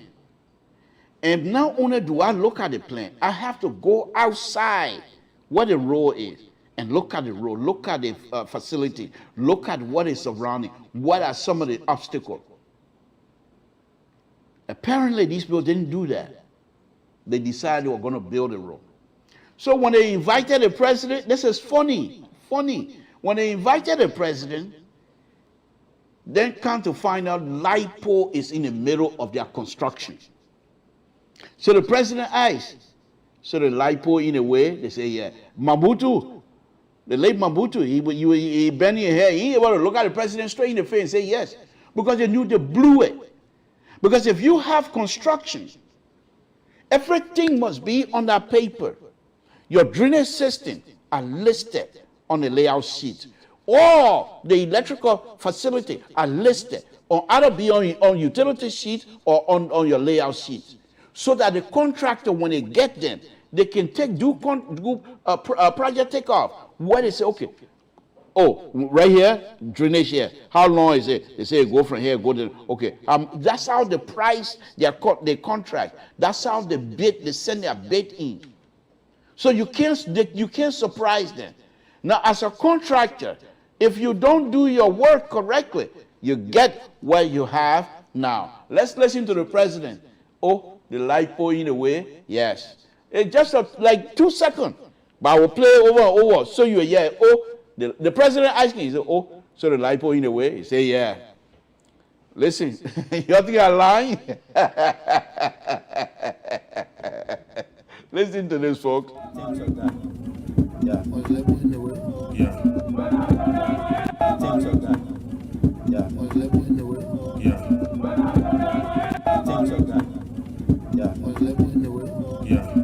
And not only do I look at the plan, I have to go outside where the road is and look at the road, look at the facility, look at what is surrounding, what are some of the obstacles. Apparently, these people didn't do that. They decided they were going to build a road. So when they invited the president, this is funny. When they invited the president, then come to find out LiPo is in the middle of their construction. So the president asked, so the LiPo in a way, they say, yeah, Mabutu, the late Mabutu, he bent his head, he able to look at the president straight in the face and say yes, because they knew they blew it. Because if you have construction, everything must be on that paper. Your drainage system are listed on the layout sheet. All the electrical facility are listed on either be on utility sheet or on your layout sheet. So that the contractor, when they get them, they can do project takeoff. Where they say, okay, oh, right here, drainage here. How long is it? They say go from here, go to, okay. That's how the price they contract. That's how they bid, they send their bid in. So you can't surprise them. Now, as a contractor, if you don't do your work correctly, you get what you have now. Let's listen to the president. Oh, the LiPo in a way, yes. It's just like 2 seconds, but I will play over and over. So you, yeah, oh, the president asking, he said, oh, so the LiPo in a way? He said, yeah. Listen, you think I'm lying? Listen to this, folks. Yeah. Yeah.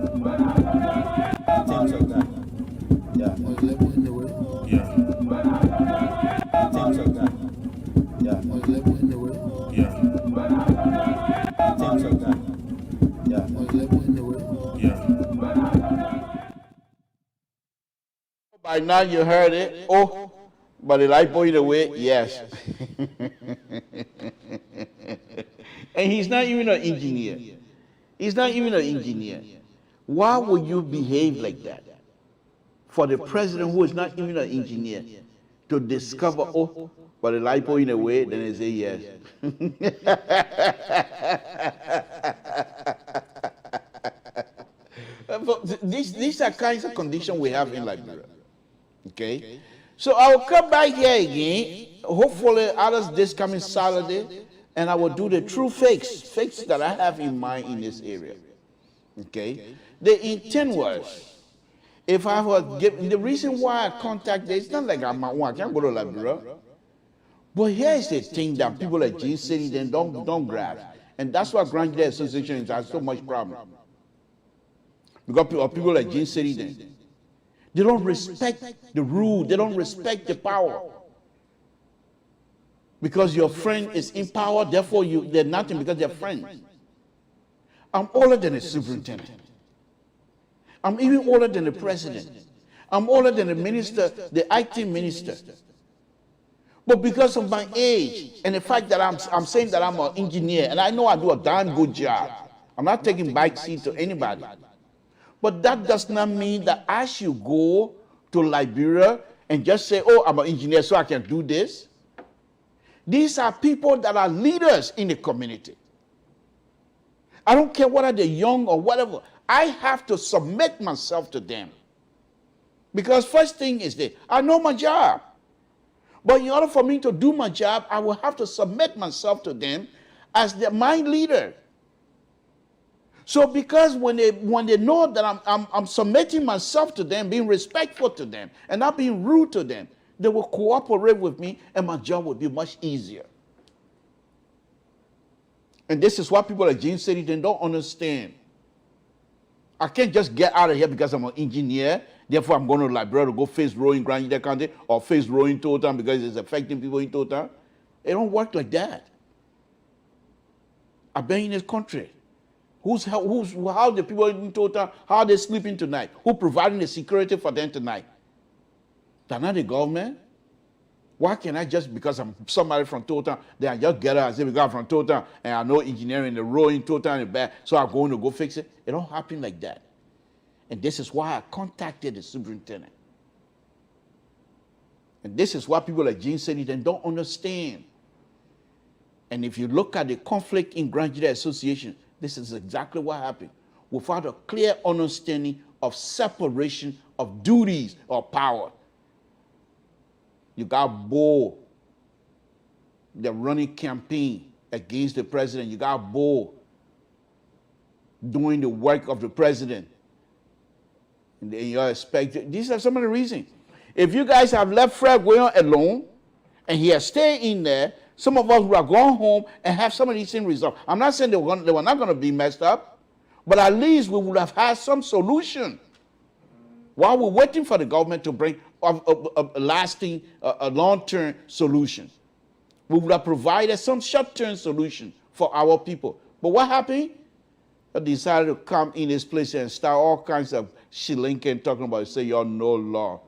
By now you heard it. Oh, but the LiPo either way, yes. And he's not even an engineer. He's not even an engineer. Why would you behave like that? For the president who is not even an engineer to discover, oh, but the LiPo in a way, then they say yes. These are kinds of conditions we have in Liberia. Okay? So I will come back here again, hopefully others this coming Saturday, and I will do the true fakes that I have in mind in this area. Okay? The intent was, if I was given, the reason why I contacted, it's not like I can't go to Liberia. But here's the thing that people at Gene City then don't grasp. And that's why Grand Day Association has so much problem. Because people like Gene City then, they don't respect the rule, they don't respect the power. Because your friend is in power, therefore they're nothing because they're friends. I'm older than the superintendent. I'm even older than the president. I'm older than the minister, the IT minister. But because of my age and the fact that I'm saying that I'm an engineer and I know I do a damn good job, I'm not taking back seat to anybody. But that does not mean that I should go to Liberia and just say, oh, I'm an engineer so I can do this. These are people that are leaders in the community. I don't care whether they're young or whatever. I have to submit myself to them. Because first thing is that I know my job. But in order for me to do my job, I will have to submit myself to them as my leader. So because when they know that I'm submitting myself to them, being respectful to them, and not being rude to them, they will cooperate with me, and my job will be much easier. And this is what people at Gene City, they don't understand. I can't just get out of here because I'm an engineer. Therefore, I'm going to Liberia to go face row in Grand Union County or face row in Totan because it's affecting people in Totan. It don't work like that. I've been in this country. How the people in Totan, how are they sleeping tonight? Who providing the security for them tonight? They're not the government. Why can't I just, because I'm somebody from Totan, then I just get out and say, because I'm from Totan, and I know engineering, the road in Totan and the back, so I'm going to go fix it? It don't happen like that. And this is why I contacted the superintendent. And this is why people like Gene City, they don't understand. And if you look at the conflict in Grand Juda Association, this is exactly what happened. Without a clear understanding of separation of duties or power. You got Bo, the running campaign against the president. You got Bo doing the work of the president. And then you expect, these are some of the reasons. If you guys have left Fred Weah alone, and he has stayed in there, some of us would have gone home and have some of these things resolved. I'm not saying they were not going to be messed up, but at least we would have had some solution while we're waiting for the government to bring a lasting, a long-term solution. We would have provided some short-term solution for our people. But what happened? They decided to come in this place and start all kinds of shillinking talking about it, say y'all know law.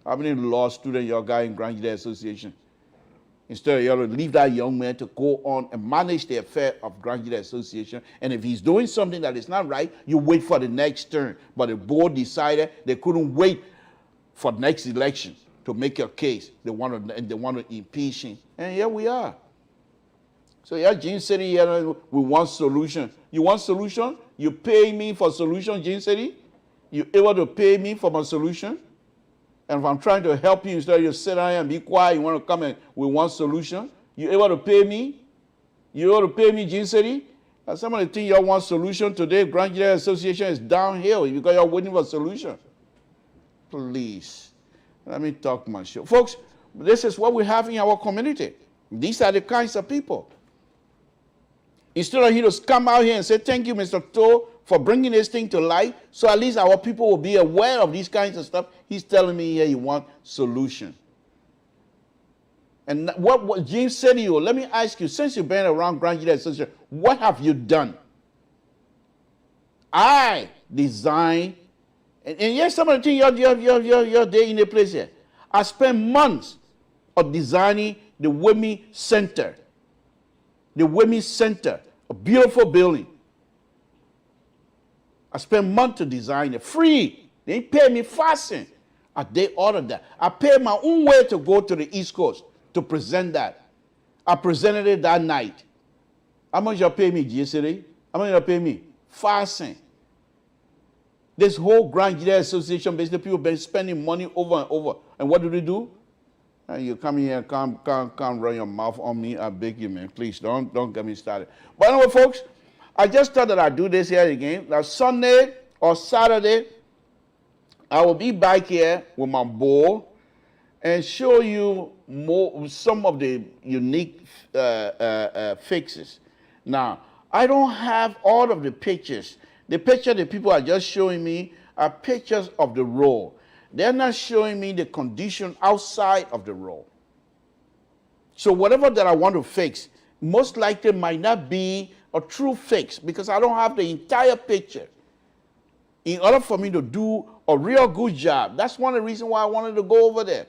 How many law students y'all got in Grand Juda Association? Instead of y'all to leave that young man to go on and manage the affair of Grand Juda Association. And if he's doing something that is not right, you wait for the next turn. But the board decided they couldn't wait for the next election to make a case. They want to impeach him. And here we are. So yeah, Gene City, we want solution. You want solution? You pay me for solution, Gene City? You able to pay me for my solution? And if I'm trying to help you, instead of you sit down and be quiet, you want to come and we want solution. You able to pay me? You able to pay me, Gene City? And some of the things y'all want solution today, Grand Juda Association is downhill because y'all waiting for a solution. Please, let me talk my show. Folks, this is what we have in our community. These are the kinds of people. Instead of he to come out here and say, thank you, Mr. Toe, for bringing this thing to light, so at least our people will be aware of these kinds of stuff. He's telling me here he wants solution. And what James said to you, let me ask you, since you've been around Grand Juda Association, what have you done? I designed, and yes, some of the things you're there in the place here. I spent months of designing the Women Center. The Women's Center, a beautiful building. I spent months to design it, free. They didn't pay me fasting. They ordered that. I paid my own way to go to the East Coast to present that. I presented it that night. How much you pay me, GCD? How much you pay me? Fasting. This whole Grand Juda Association, basically people been spending money over and over. And what do? And you come here and can't run your mouth on me. I beg you, man. Please don't get me started. But anyway, folks, I just thought that I'd do this here again. Now, Sunday or Saturday, I will be back here with my bowl and show you some of the unique fixes. Now, I don't have all of the pictures. The picture that people are just showing me are pictures of the road. They're not showing me the condition outside of the road. So whatever that I want to fix, most likely might not be a true fix because I don't have the entire picture. In order for me to do a real good job, that's one of the reasons why I wanted to go over there.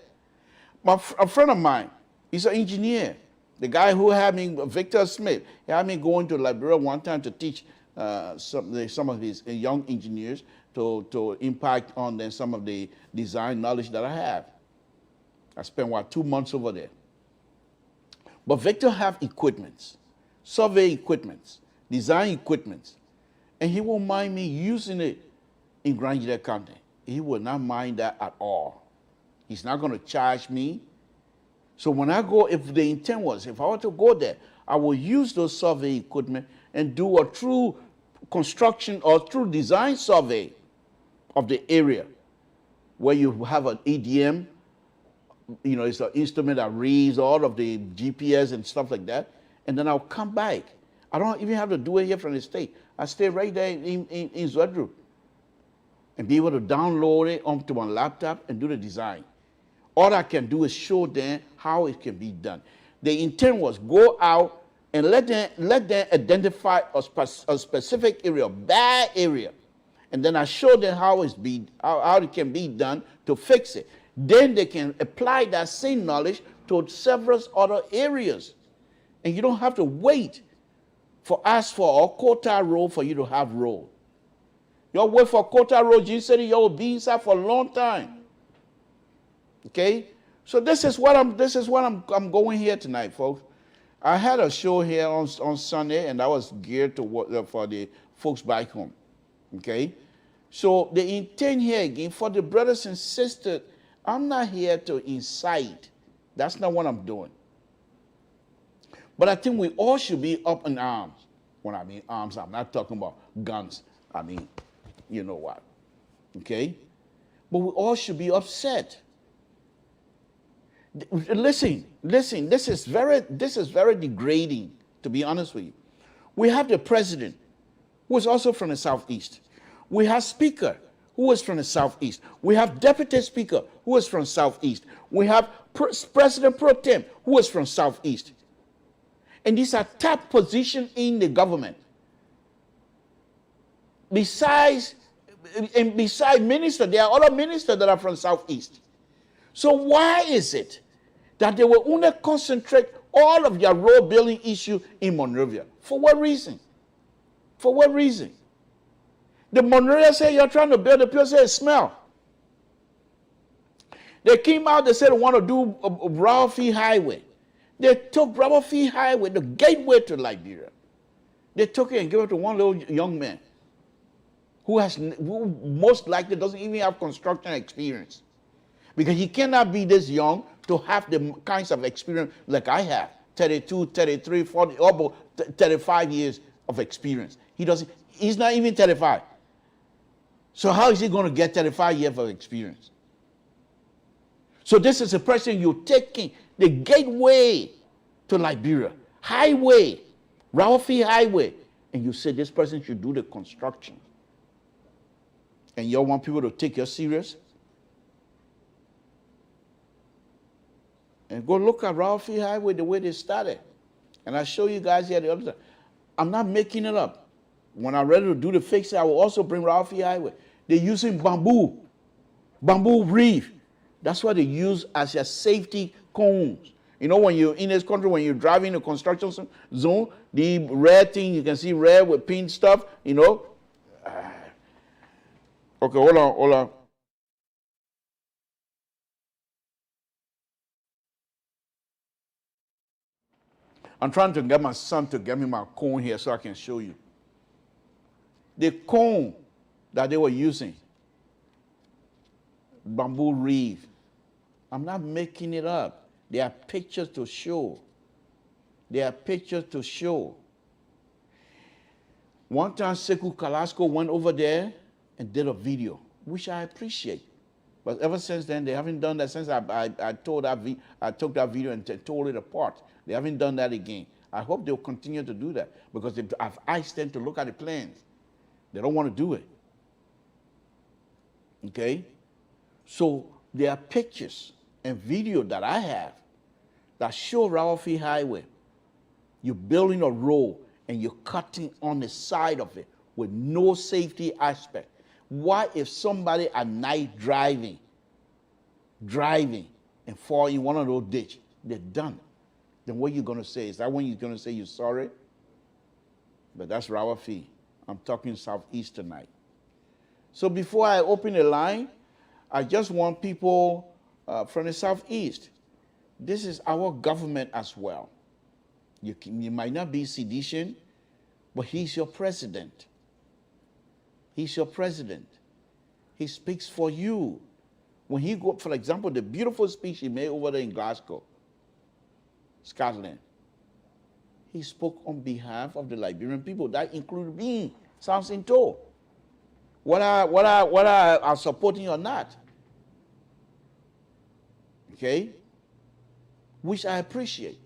A friend of mine, he's an engineer. The guy who had me, Victor Smith, he had me going to Liberia one time to teach some of his young engineers to impact on them some of the design knowledge that I have. I spent, 2 months over there. But Victor have equipments, survey equipments, design equipments, and he won't mind me using it in Grand Juda County. he will not mind that at all. He's not going to charge me. So when I go, if the intent was, if I were to go there, I will use those survey equipment and do a true construction or true design survey of the area where you have an EDM, you know, it's an instrument that reads all of the GPS and stuff like that, and then I'll come back. I don't even have to do it here from the state. I stay right there in Zwadru and be able to download it onto my laptop and do the design. All I can do is show them how it can be done. The intent was go out and let them identify a specific area, a bad area, and then I show them how it can be done to fix it. Then they can apply that same knowledge to several other areas, and you don't have to wait for us for a quota road for you to have road. You'll wait for quota road, you said you'll be inside for a long time. Okay, so this is what I'm going here tonight, folks. I had a show here on Sunday, and that was geared to for the folks back home. Okay, so the intent here again for the brothers and sisters, I'm not here to incite. That's not what I'm doing. But I think we all should be up in arms. When I mean arms, I'm not talking about guns. I mean, you know what? Okay, but we all should be upset. Listen, this is very degrading, to be honest with you. We have the president, who is also from the Southeast. We have speaker, who is from the Southeast. We have deputy speaker, who is from Southeast. We have president pro tem, who is from Southeast. And these are top positions in the government. Besides minister, there are other ministers that are from Southeast. So why is it that they will only concentrate all of their road building issue in Monrovia? For what reason? For what reason? The Monrovia say you're trying to build, the people say it smell. They came out, they said they want to do a Ralphie Highway. They took Ralphie Highway, the gateway to Liberia. They took it and gave it to one little young man who most likely doesn't even have construction experience. Because he cannot be this young to have the kinds of experience like I have, 32, 33, 40, almost 35 years of experience. He's not even 35. So how is he going to get 35 years of experience? So this is a person you're taking, the gateway to Liberia, highway, Ralphie Highway, and you say this person should do the construction. And you want people to take you serious? And go look at Ralphie Highway, the way they started. And I show you guys here the other side. I'm not making it up. When I'm ready to do the fix, I will also bring Ralphie Highway. They're using bamboo reef. That's what they use as your safety cones. You know, when you're in this country, when you're driving the construction zone, the red thing, you can see red with pink stuff, you know. Okay, hold on. I'm trying to get my son to get me my cone here so I can show you. The cone that they were using, bamboo reef. I'm not making it up. There are pictures to show. One time, Sekou Kalasco went over there and did a video, which I appreciate. But ever since then, they haven't done that. Since I took that video and tore it apart. They haven't done that again. I hope they'll continue to do that because I've asked them to look at the plans. They don't want to do it. Okay? So there are pictures and video that I have that show Ralphie Highway. You're building a road and you're cutting on the side of it with no safety aspect. What if somebody at night driving and fall in one of those ditches? They're done. Then what are you going to say? Is that when you're going to say you're sorry? But that's Ralphie. I'm talking Southeast tonight. So before I open the line, I just want people from the Southeast. This is our government as well. You might not be sedition, but he's your president. He's your president. He speaks for you. When he go, for example, the beautiful speech he made over there in Glasgow, Scotland, he spoke on behalf of the Liberian people. That included me, Samson Toe. Whether I are supporting or not. Okay? Which I appreciate.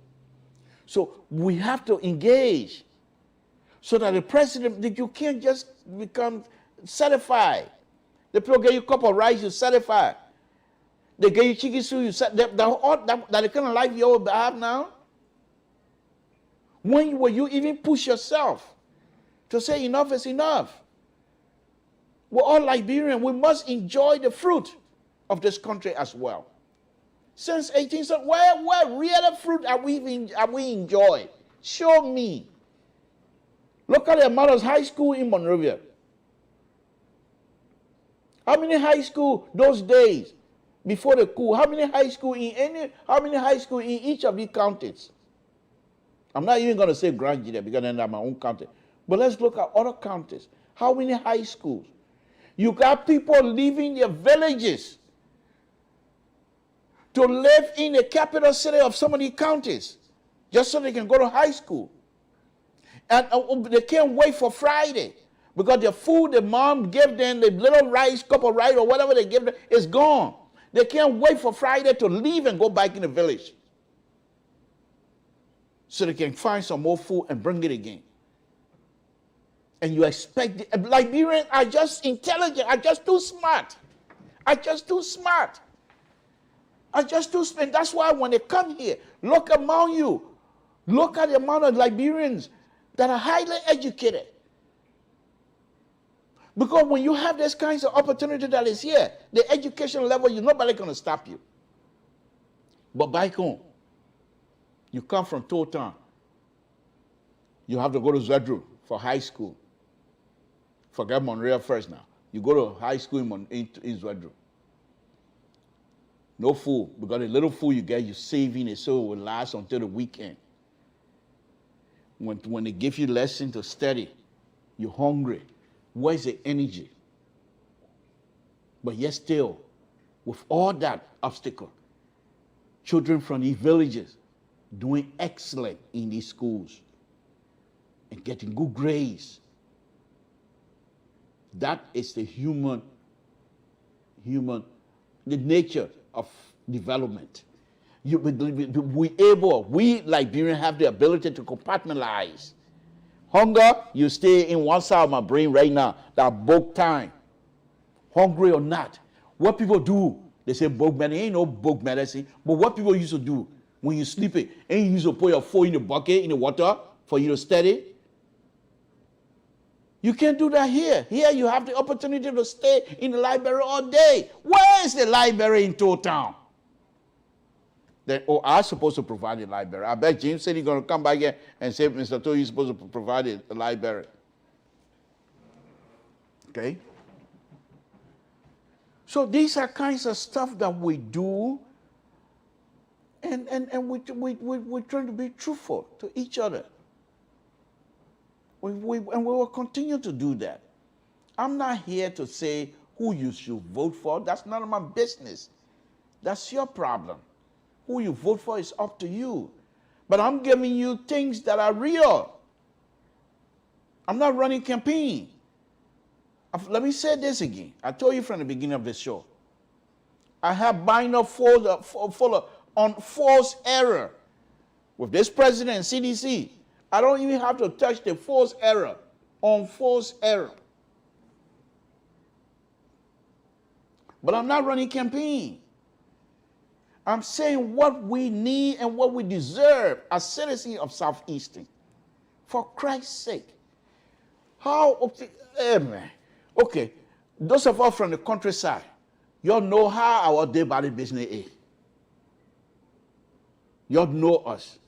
So we have to engage so that the president, that you can't just become satisfied. The people get you a cup of rice, you satisfied. They get you chicken soup, you satisfied. That the kind of life you have now. When will you even push yourself to say enough is enough? We're all Liberian. We must enjoy the fruit of this country as well. Since 1870, what real fruit are we enjoy? Show me. Look at the amount of high school in Monrovia. How many high school those days before the coup? How many high school in each of these counties? I'm not even going to say Grand there because then I'm my own county. But let's look at other counties. How many high schools? You got people leaving their villages to live in the capital city of some of these counties just so they can go to high school. And they can't wait for Friday because the food the mom gave them, the little rice, cup of rice or whatever they give them, is gone. They can't wait for Friday to leave and go back in the village so they can find some more food and bring it again. And you expect, Liberians are just intelligent, are just too smart. And that's why when they come here, look among you. Look at the amount of Liberians that are highly educated. Because when you have this kinds of opportunity that is here, the education level, nobody going to stop you. But back home, you come from Town, you have to go to Zedru for high school. Forget Montreal first now. You go to high school in Zedru. No food, because the little food you get, you're saving it so it will last until the weekend. When they give you lesson to study, you're hungry. Where's the energy? But yet still, with all that obstacle, children from these villages doing excellent in these schools and getting good grades. That is the the nature of development. We Liberians have the ability to compartmentalize. Hunger, you stay in one side of my brain right now, that book time. Hungry or not. What people do, they say book medicine, ain't no book medicine, but what people used to do when you sleep, ain't you used to put your phone in the bucket, in the water, for you to study? You can't do that here. Here you have the opportunity to stay in the library all day. Where is the library in Town? Then, I'm supposed to provide the library. I bet James said he's going to come back here and say, Mr. Toe, you're supposed to provide the library. Okay? So these are kinds of stuff that we do, and we're trying to be truthful to each other. And we will continue to do that. I'm not here to say who you should vote for. That's none of my business. That's your problem. Who you vote for is up to you. But I'm giving you things that are real. I'm not running campaign. Let me say this again. I told you from the beginning of the show. I have binder full on false error with this president and CDC. I don't even have to touch the false error on false error. But I'm not running campaign. I'm saying what we need and what we deserve as citizens of Southeastern. For Christ's sake. Okay, those of us from the countryside, y'all know how our day-by-day business is. Y'all know us.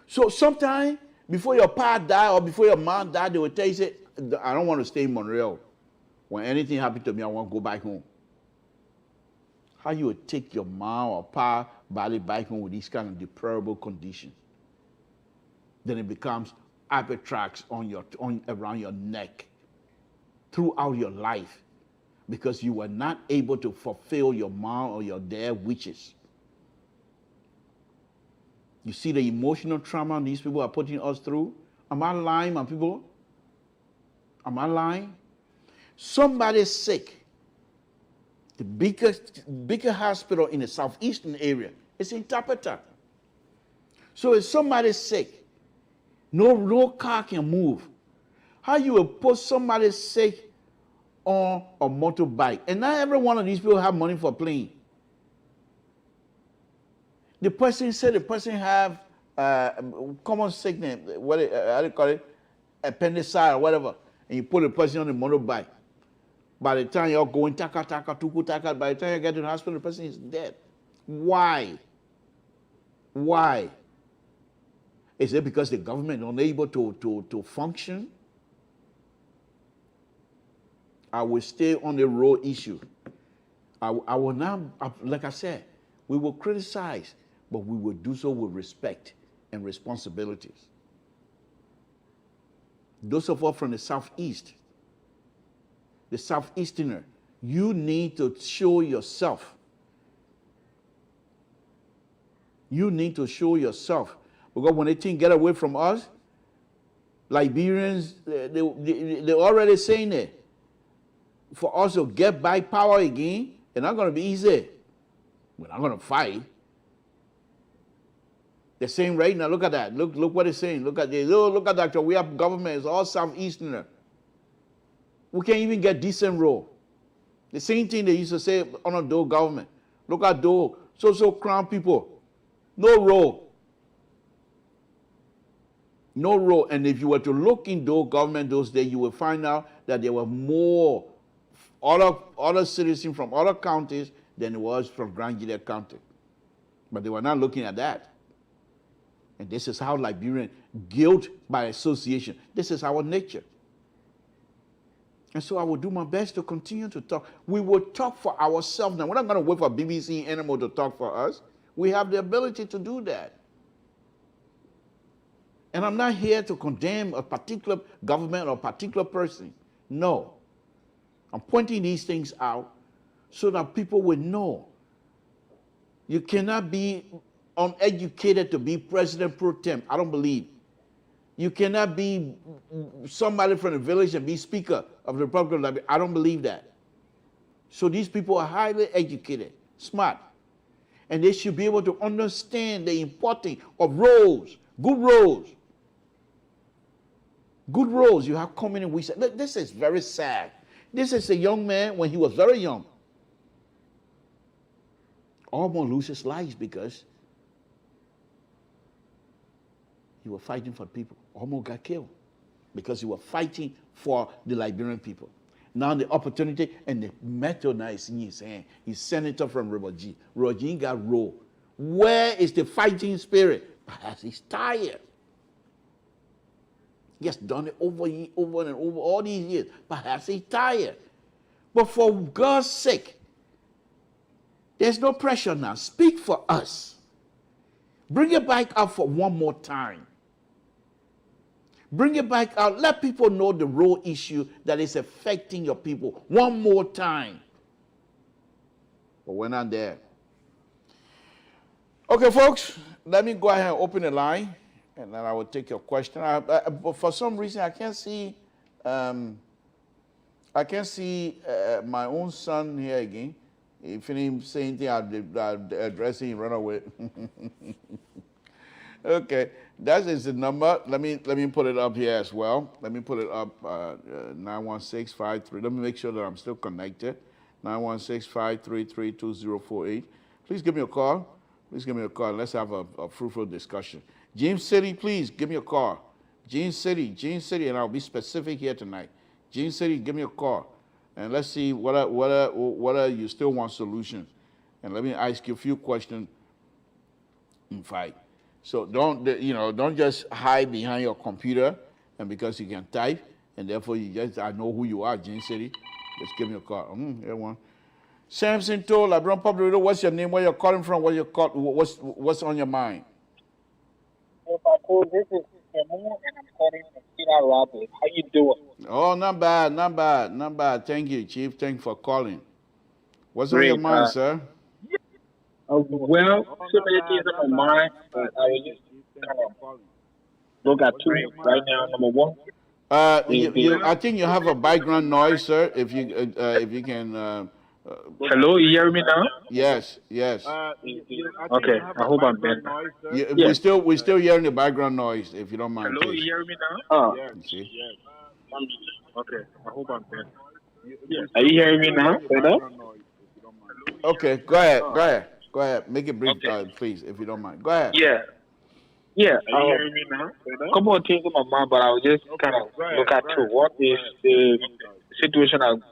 So sometimes, before your pa die or before your mom die, they will tell you, say, I don't want to stay in Montreal. When anything happens to me, I want to go back home. How you would take your mom or pa body back home with these kind of deplorable conditions? Then it becomes arbitrage around your neck throughout your life. because you were not able to fulfill your mom or your dad wishes. You see the emotional trauma these people are putting us through? Am I lying, my people? Am I lying? Somebody's sick. The bigger hospital in the southeastern area is in Tapeta. So if somebody's sick, no car can move. How you will put somebody sick on a motorbike? And not every one of these people have money for a plane. The person said the person have common sickness, how do you call it? Appendicitis or whatever. And you put the person on the motorbike. By the time you're going taka, tuku, taka, by the time you get to the hospital, the person is dead. Why? Why? Is it because the government is unable to function? I will stay on the road issue. I will not, like I said, we will criticize, but we will do so with respect and responsibilities. Those of us from the Southeast, the Southeasterner, you need to show yourself. You need to show yourself. Because when they think get away from us, Liberians, they're already saying it. For us to get back power again, it's not going to be easy. We're not going to fight. They're saying right now, look at that. Look what they're saying. Look at this. Look at that. We have government. It's all Southeasterner. We can't even get decent road. The same thing they used to say on a Doe government. Look at Doe. So crown people. No road. No road. And if you were to look in Doe government those days, you will find out that there were more other citizens from other counties than it was from Grand Gilead County. But they were not looking at that. And this is how Liberian, guilt by association, this is our nature. And so I will do my best to continue to talk. We will talk for ourselves now. We're not going to wait for BBC Animal to talk for us. We have the ability to do that. And I'm not here to condemn a particular government or a particular person. No. I'm pointing these things out so that people will know. You cannot be uneducated to be president pro tem. I don't believe. You cannot be somebody from the village and be speaker of the Republic of Liberia. I don't believe that. So these people are highly educated, smart, and they should be able to understand the importance of roles, good roles. Good roles you have coming in. We say, this is very sad. This is a young man when he was very young. Almost lose his life because he was fighting for people. Almost got killed because he was fighting for the Liberian people. Now the opportunity and the method now is in his hand. He's senator from Roboji. Roboji got role. Where is the fighting spirit? Perhaps he's tired. He has done it over and over all these years. Perhaps he's tired. But for God's sake, there's no pressure now. Speak for us. Bring it back out for one more time. Bring it back out. Let people know the real issue that is affecting your people one more time. But we're not there. Okay, folks, let me go ahead and open the line, and then I will take your question. But for some reason, I can't see my own son here again. If he say anything, I'll address him, run away. Okay, that is the number. Let me put it up here as well. Let me put it up, 91653. Let me make sure that I'm still connected. 916-533-2048. Please give me a call. Please give me a call. Let's have a fruitful discussion. James City, please give me a call. James City, and I'll be specific here tonight. James City, give me a call. And let's see whether you still want solutions. And let me ask you a few questions in fight. So don't just hide behind your computer and because you can type and therefore I know who you are, James City. Just give me a call. Here one. Samson told Liberian Public Radio, what's your name? Where you're calling from? What's on your mind? This is Moon, and I'm calling from Cedar Rapids. How you doing? Oh, not bad, not bad, not bad. Thank you, Chief. Thanks for calling. What's on your Great. mind, sir? Well, so many things on my mind, but I will just kind of look at two right now. Number one is I think you have a background noise, sir. If you can, hello, you hear me now? yes, yes. Okay, I hope I'm better. Yeah, Yes. we still hearing the background noise. If you don't mind, Hello, you please. hear me now? Oh, You see? okay. I hope I'm better. Are you hearing me now? Better? Okay, go ahead, go ahead, go ahead. Make it brief, Okay. please, if you don't mind. Go ahead. Yeah. Yeah. A couple of things in my mind, but I'll just kind of look at two. One is the situation I'm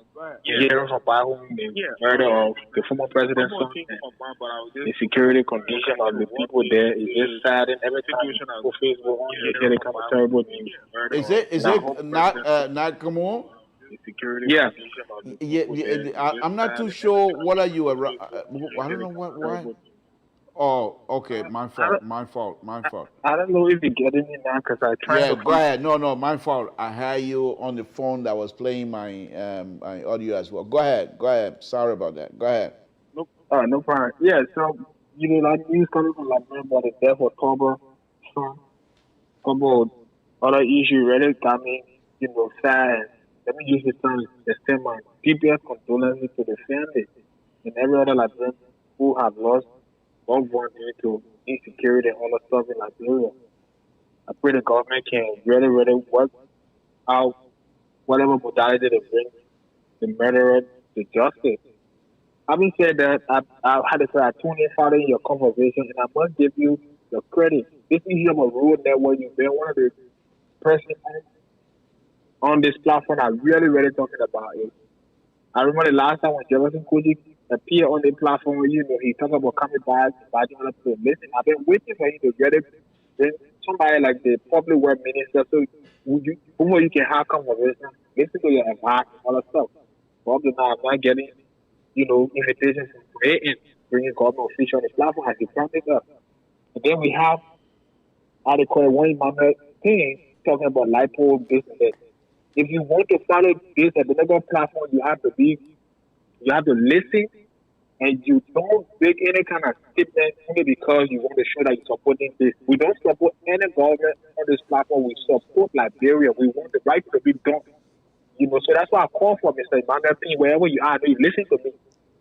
hearing from my home, the murder of the former president's son, and the security condition of the people there is just sad. And every time you go Facebook, you hear the kind of terrible news. Is Now, it not come on? yeah. I'm not too sure. What are you around? I don't know what. Why? Oh, okay. My I fault. don't, My fault. My fault. I don't know if you're getting me now because I'm trying Yeah, to go find. ahead. No, no, my fault. I had you on the phone that was playing my audio as well. Go ahead. Go ahead. Sorry about that. Go ahead. No problem. Yeah, so, like news coming from Liberia about the death of Toba, son, couple of other issues really got me, sad. Let me use this time to extend my deepest condolences to the family and every other Liberian who have lost loved ones due to insecurity and all the stuff in Liberia. I pray the government can really, really work out whatever modality they bring the murderer to justice. Having said that, I had to say I tuned in following your conversation, and I must give you the credit. This issue of a road network, you've been one of the person on this platform I really, really talking about it. I remember the last time when Jefferson Koji appeared on the platform, he talked about coming back, inviting other people. Listen, I've been waiting for you to get it. Then somebody like the public work minister, so you can have conversation, listen to your advice and all that stuff. But up to now, I'm not getting, invitations from creating, bringing government officials on the platform as they promised us. And then we have, how they call it, one Emmanuel thing talking about lipo, this and that. If you want to follow this at the local platform, you have to listen, and you don't make any kind of statement only because you want to show that you're supporting this. We don't support any government on this platform. We support Liberia. We want the right to be done. So that's why I call for Mr. Emmanuel P. Wherever you are, you listen to me.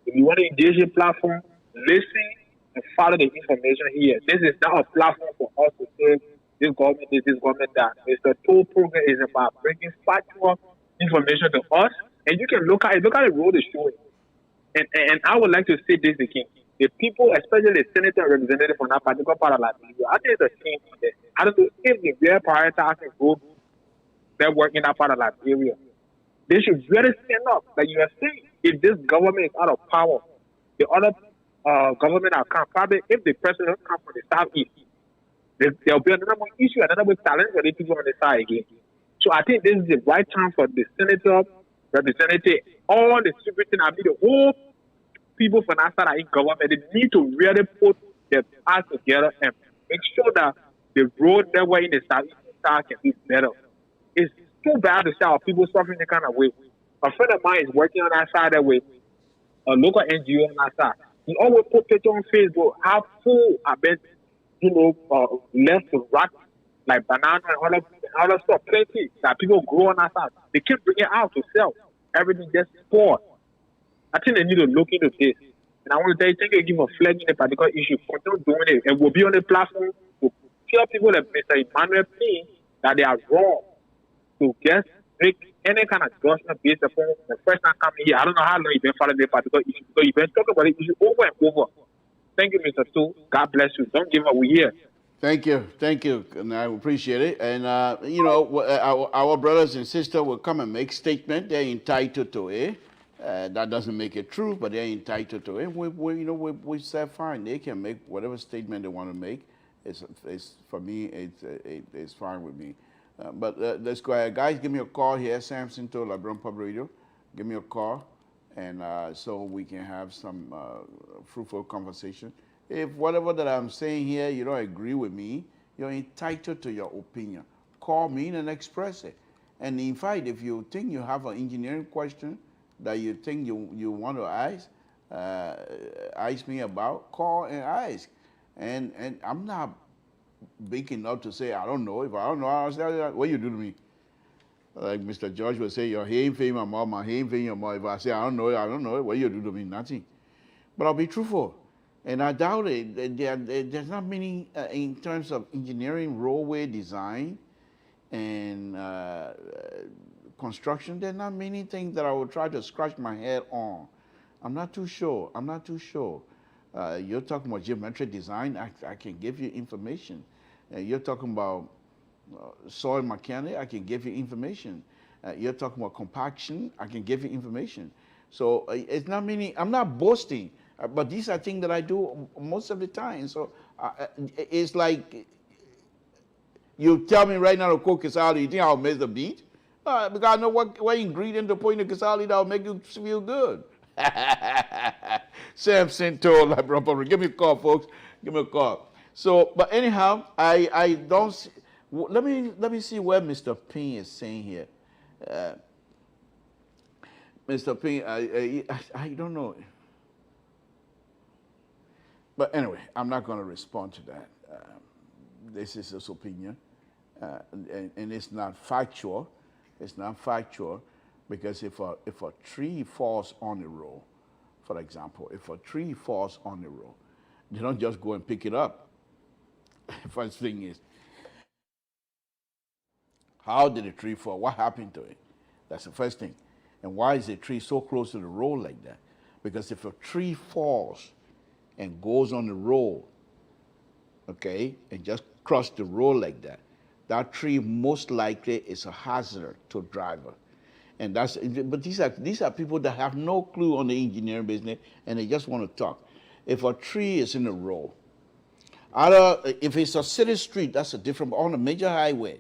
If you want to engage the platform, listen and follow the information here. This is not a platform for us to say this government is this government that. Mr. Toll program is about bringing factual information to us, and you can look at it. Look at the road is showing. And I would like to say this again. The people, especially the senator and representative from that particular part of Liberia, I think it's a shame for them. I don't know if they really prioritize road network in that part of Liberia. They should really stand up. Like you are saying, if this government is out of power, the other government that come, probably if the president comes from the southeast, there'll be another issue, another challenge for the people on the side again. So I think this is the right time for the senator, representative, all the distributing, the whole people from that side in government, they need to really put their eyes together and make sure that the road network in the southeastern side can be better. It's too bad to see our people suffering the kind of way. A friend of mine is working on that side that way, a local NGO on that side. He always put pictures on Facebook how full I've been, left to rot, like banana and all that stuff, plenty that people grow on that side. They keep bringing it out to sell. Everything just spoiled. I think they need to look into this. And I want to tell you, thank you for flagging a particular issue. Continue doing it. And we'll be on the platform to tell people that Mr. Emmanuel P. that they are wrong to just make any kind of judgment based upon the first time coming here. I don't know how long you've been following the particular issue because you've been talking about the issue over and over. Thank you, Mr. Tu. God bless you. Don't give up. We're here. Thank you, and I appreciate it. And our brothers and sisters will come and make statement. They're entitled to it. That doesn't make it true, but they're entitled to it. We said fine. They can make whatever statement they want to make. It's for me. It's fine with me. But let's go ahead, guys. Give me a call here, Samson to LeBron Pub Radio. Give me a call, and so we can have some fruitful conversation. If whatever that I'm saying here you don't agree with me, you're entitled to your opinion. call me and express it. And in fact, if you think you have an engineering question that you think you want to ask me about, call and ask. And I'm not big enough to say I don't know. If I don't know, I'll say, what you do to me? Like Mr. George would say, your hand feel my mouth, my hand feel your mouth. If I say I don't know, what you do to me? Nothing. But I'll be truthful. And I doubt it. There's not many, in terms of engineering, roadway design, and construction, there's not many things that I would try to scratch my head on. I'm not too sure. You're talking about geometric design, I can give you information. You're talking about soil mechanics, I can give you information. You're talking about compaction, I can give you information. So it's not many, I'm not boasting, but these are things that I do most of the time. So it's like, you tell me right now to cook casali, you think I'll miss the beat? Because I know what ingredient to put in the casali that'll make you feel good. Samson told like, give me a call, folks. Give me a call. So, but anyhow, I don't see, let me see what Mr. Ping is saying here. Mr. Ping, I don't know. But anyway, I'm not going to respond to that. This is his opinion. And it's not factual. It's not factual because if a tree falls on the road, for example, if a tree falls on the road, they don't just go and pick it up. First thing is, how did the tree fall? What happened to it? That's the first thing. And why is the tree so close to the road like that? Because if a tree falls and goes on the road, okay, and just cross the road like that, that tree most likely is a hazard to a driver. And but these are people that have no clue on the engineering business and they just want to talk. If a tree is in the road, if it's a city street, that's a different, on a major highway,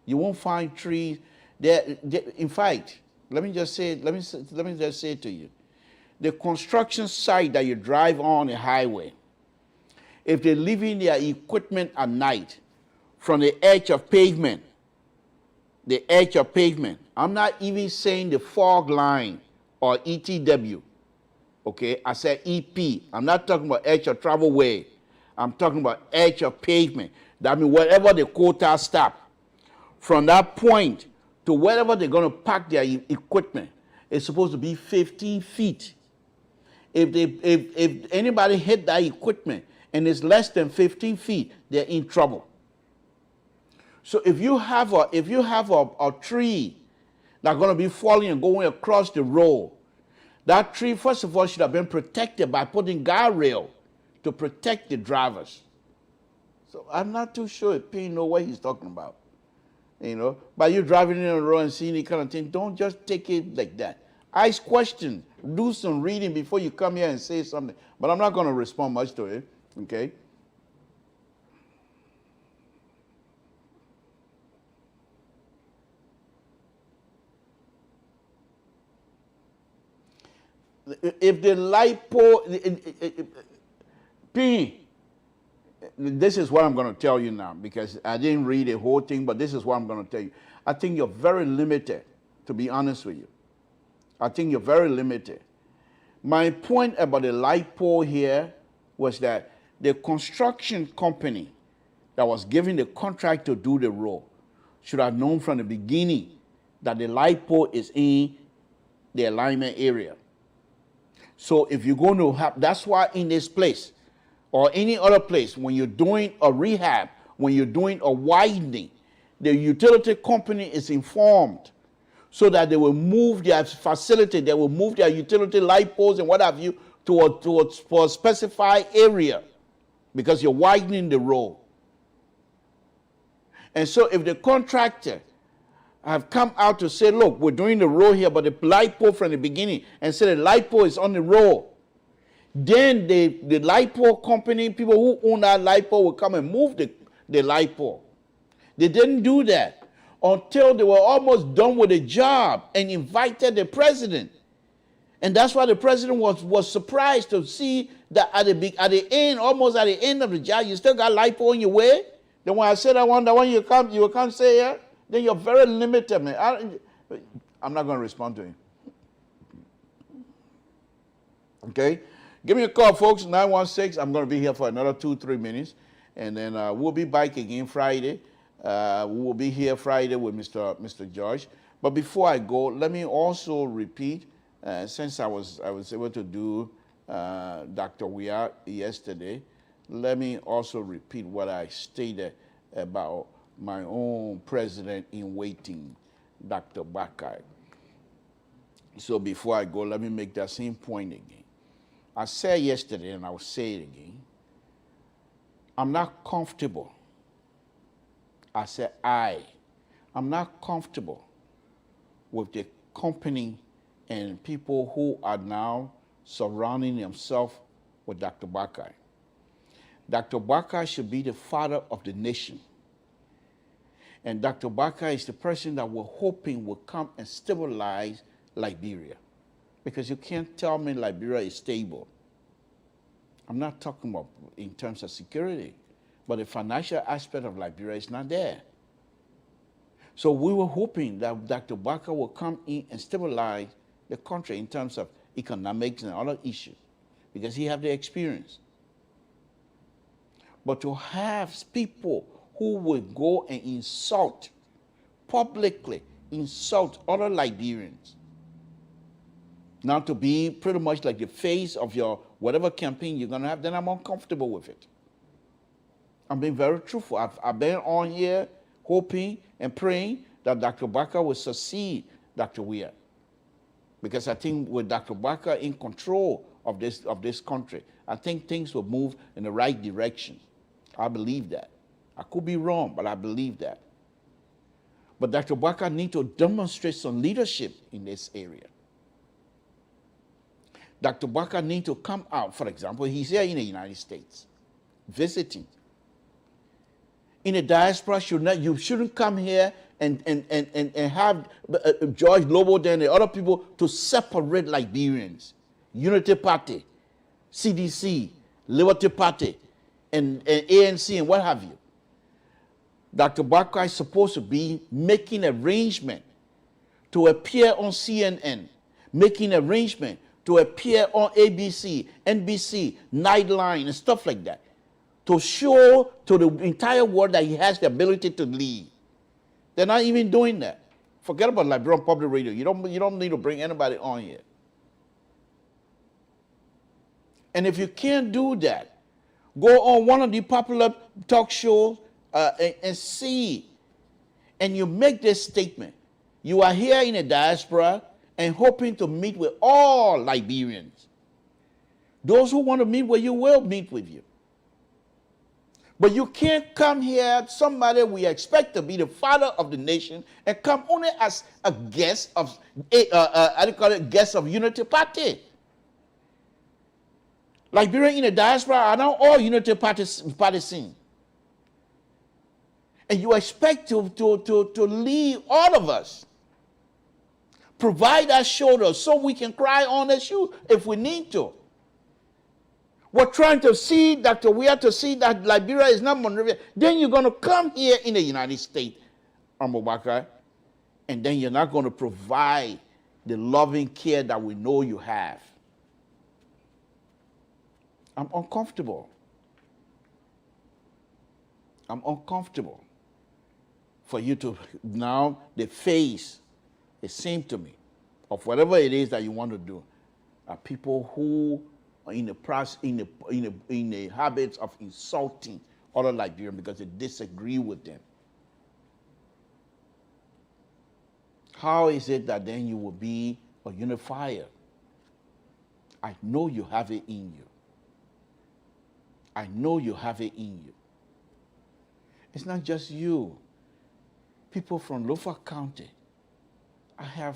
you won't find trees there. In fact, let me just say it to you. The construction site that you drive on the highway, if they're leaving their equipment at night from the edge of pavement, I'm not even saying the fog line or ETW, okay? I said EP. I'm not talking about edge of travel way. I'm talking about edge of pavement. That means wherever the quota stop, from that point to wherever they're going to park their equipment, it's supposed to be 15 feet. If anybody hit that equipment and it's less than 15 feet, they're in trouble. So if you have a tree that's going to be falling and going across the road, that tree, first of all, should have been protected by putting guardrail to protect the drivers. So I'm not too sure if P know what he's talking about. You know, by you driving in the road and seeing that kind of thing, don't just take it like that. Ask questions, do some reading before you come here and say something. But I'm not going to respond much to it, okay? If the light pole, P, this is what I'm going to tell you now, because I didn't read the whole thing, but this is what I'm going to tell you. I think you're very limited, to be honest with you. I think you're very limited. My point about the light pole here was that the construction company that was given the contract to do the road should have known from the beginning that the light pole is in the alignment area. So if you're going to have, that's why in this place or any other place, when you're doing a rehab, when you're doing a widening, the utility company is informed so that they will move their facility, they will move their utility light poles and what have you for a specified area because you're widening the road. And so if the contractor have come out to say, look, we're doing the road here, but the light pole from the beginning, and say the light pole is on the road, then the light pole company, people who own that light pole will come and move the light pole. They didn't do that until they were almost done with the job and invited the president. And that's why the president was surprised to see that at the end, almost at the end of the job, you still got light pole in your way. Then when I said I want that one, you will come say, yeah? then you're very limited, man. I'm not going to respond to him. Okay? Give me a call, folks, 916. I'm going to be here for another 2-3 minutes. And then we'll be back again Friday. We will be here Friday with Mr. George. But before I go, let me also repeat, since I was able to do Dr. Weah yesterday, let me also repeat what I stated about my own president in waiting, Dr. Bakai. So before I go, let me make that same point again. I said yesterday, and I will say it again, I'm not comfortable. I said I'm not comfortable with the company and people who are now surrounding themselves with Dr. Bakai. Dr. Bakai should be the father of the nation. And Dr. Bakai is the person that we're hoping will come and stabilize Liberia. Because you can't tell me Liberia is stable. I'm not talking about in terms of security, but the financial aspect of Liberia is not there. So we were hoping that Dr. Bakai will come in and stabilize the country in terms of economics and other issues, because he has the experience. But to have people who will go and publicly insult other Liberians, now to be pretty much like the face of your whatever campaign you're going to have, then I'm uncomfortable with it. I'm being very truthful. I've been on here hoping and praying that Dr. Bakai will succeed Dr. Weah. Because I think with Dr. Bakai in control of this country, I think things will move in the right direction. I believe that. I could be wrong, but I believe that. But Dr. Bakai needs to demonstrate some leadership in this area. Dr. Bakai needs to come out, for example, he's here in the United States, visiting. In the diaspora, you shouldn't come here and have George Lobo and the other people to separate Liberians. Unity Party, CDC, Liberty Party, and ANC, and what have you. Dr. Bakai is supposed to be making arrangement to appear on CNN, making arrangement to appear on ABC, NBC, Nightline, and stuff like that, to show to the entire world that he has the ability to lead. They're not even doing that. Forget about Liberian Public Radio. You don't need to bring anybody on here. And if you can't do that, go on one of the popular talk shows and see, and you make this statement. You are here in a diaspora and hoping to meet with all Liberians. Those who want to meet with you will meet with you. But you can't come here, somebody we expect to be the father of the nation, and come only as a guest of, guest of Unity Party. Liberians in the diaspora are now all Unity Party. And you expect to lead all of us. Provide us shoulders so we can cry on the shoe if we need to. We're trying to see Dr. Weah to see that Liberia is not Monrovia. Then you're going to come here in the United States, Bakai, and then you're not going to provide the loving care that we know you have. I'm uncomfortable. I'm uncomfortable for you to now the face, it seems to me, of whatever it is that you want to do, are people who are in the habits of insulting other Liberians because they disagree with them. How is it that then you will be a unifier? I know you have it in you. I know you have it in you. It's not just you. People from Lofa County. I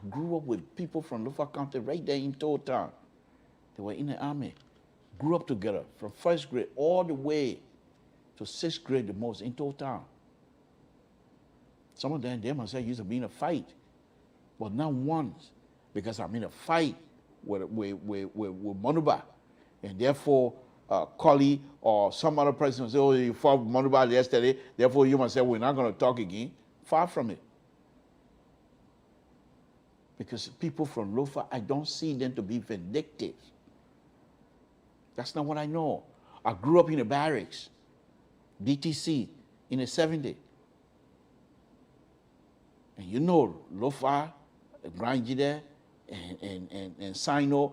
grew up with people from Lofa County right there in Town. They were in the army. Grew up together from first grade all the way to sixth grade the most in Town. Some of them must say used to be in a fight. But not once. Because I'm in a fight with Monuba. And therefore, Collie or some other person will say, oh, you fought Monuba yesterday, therefore you must say, we're not going to talk again. Far from it. Because people from Lofa, I don't see them to be vindictive. That's not what I know. I grew up in the barracks, DTC, in the 70s. And you know, Lofa, Grangide, and Sino,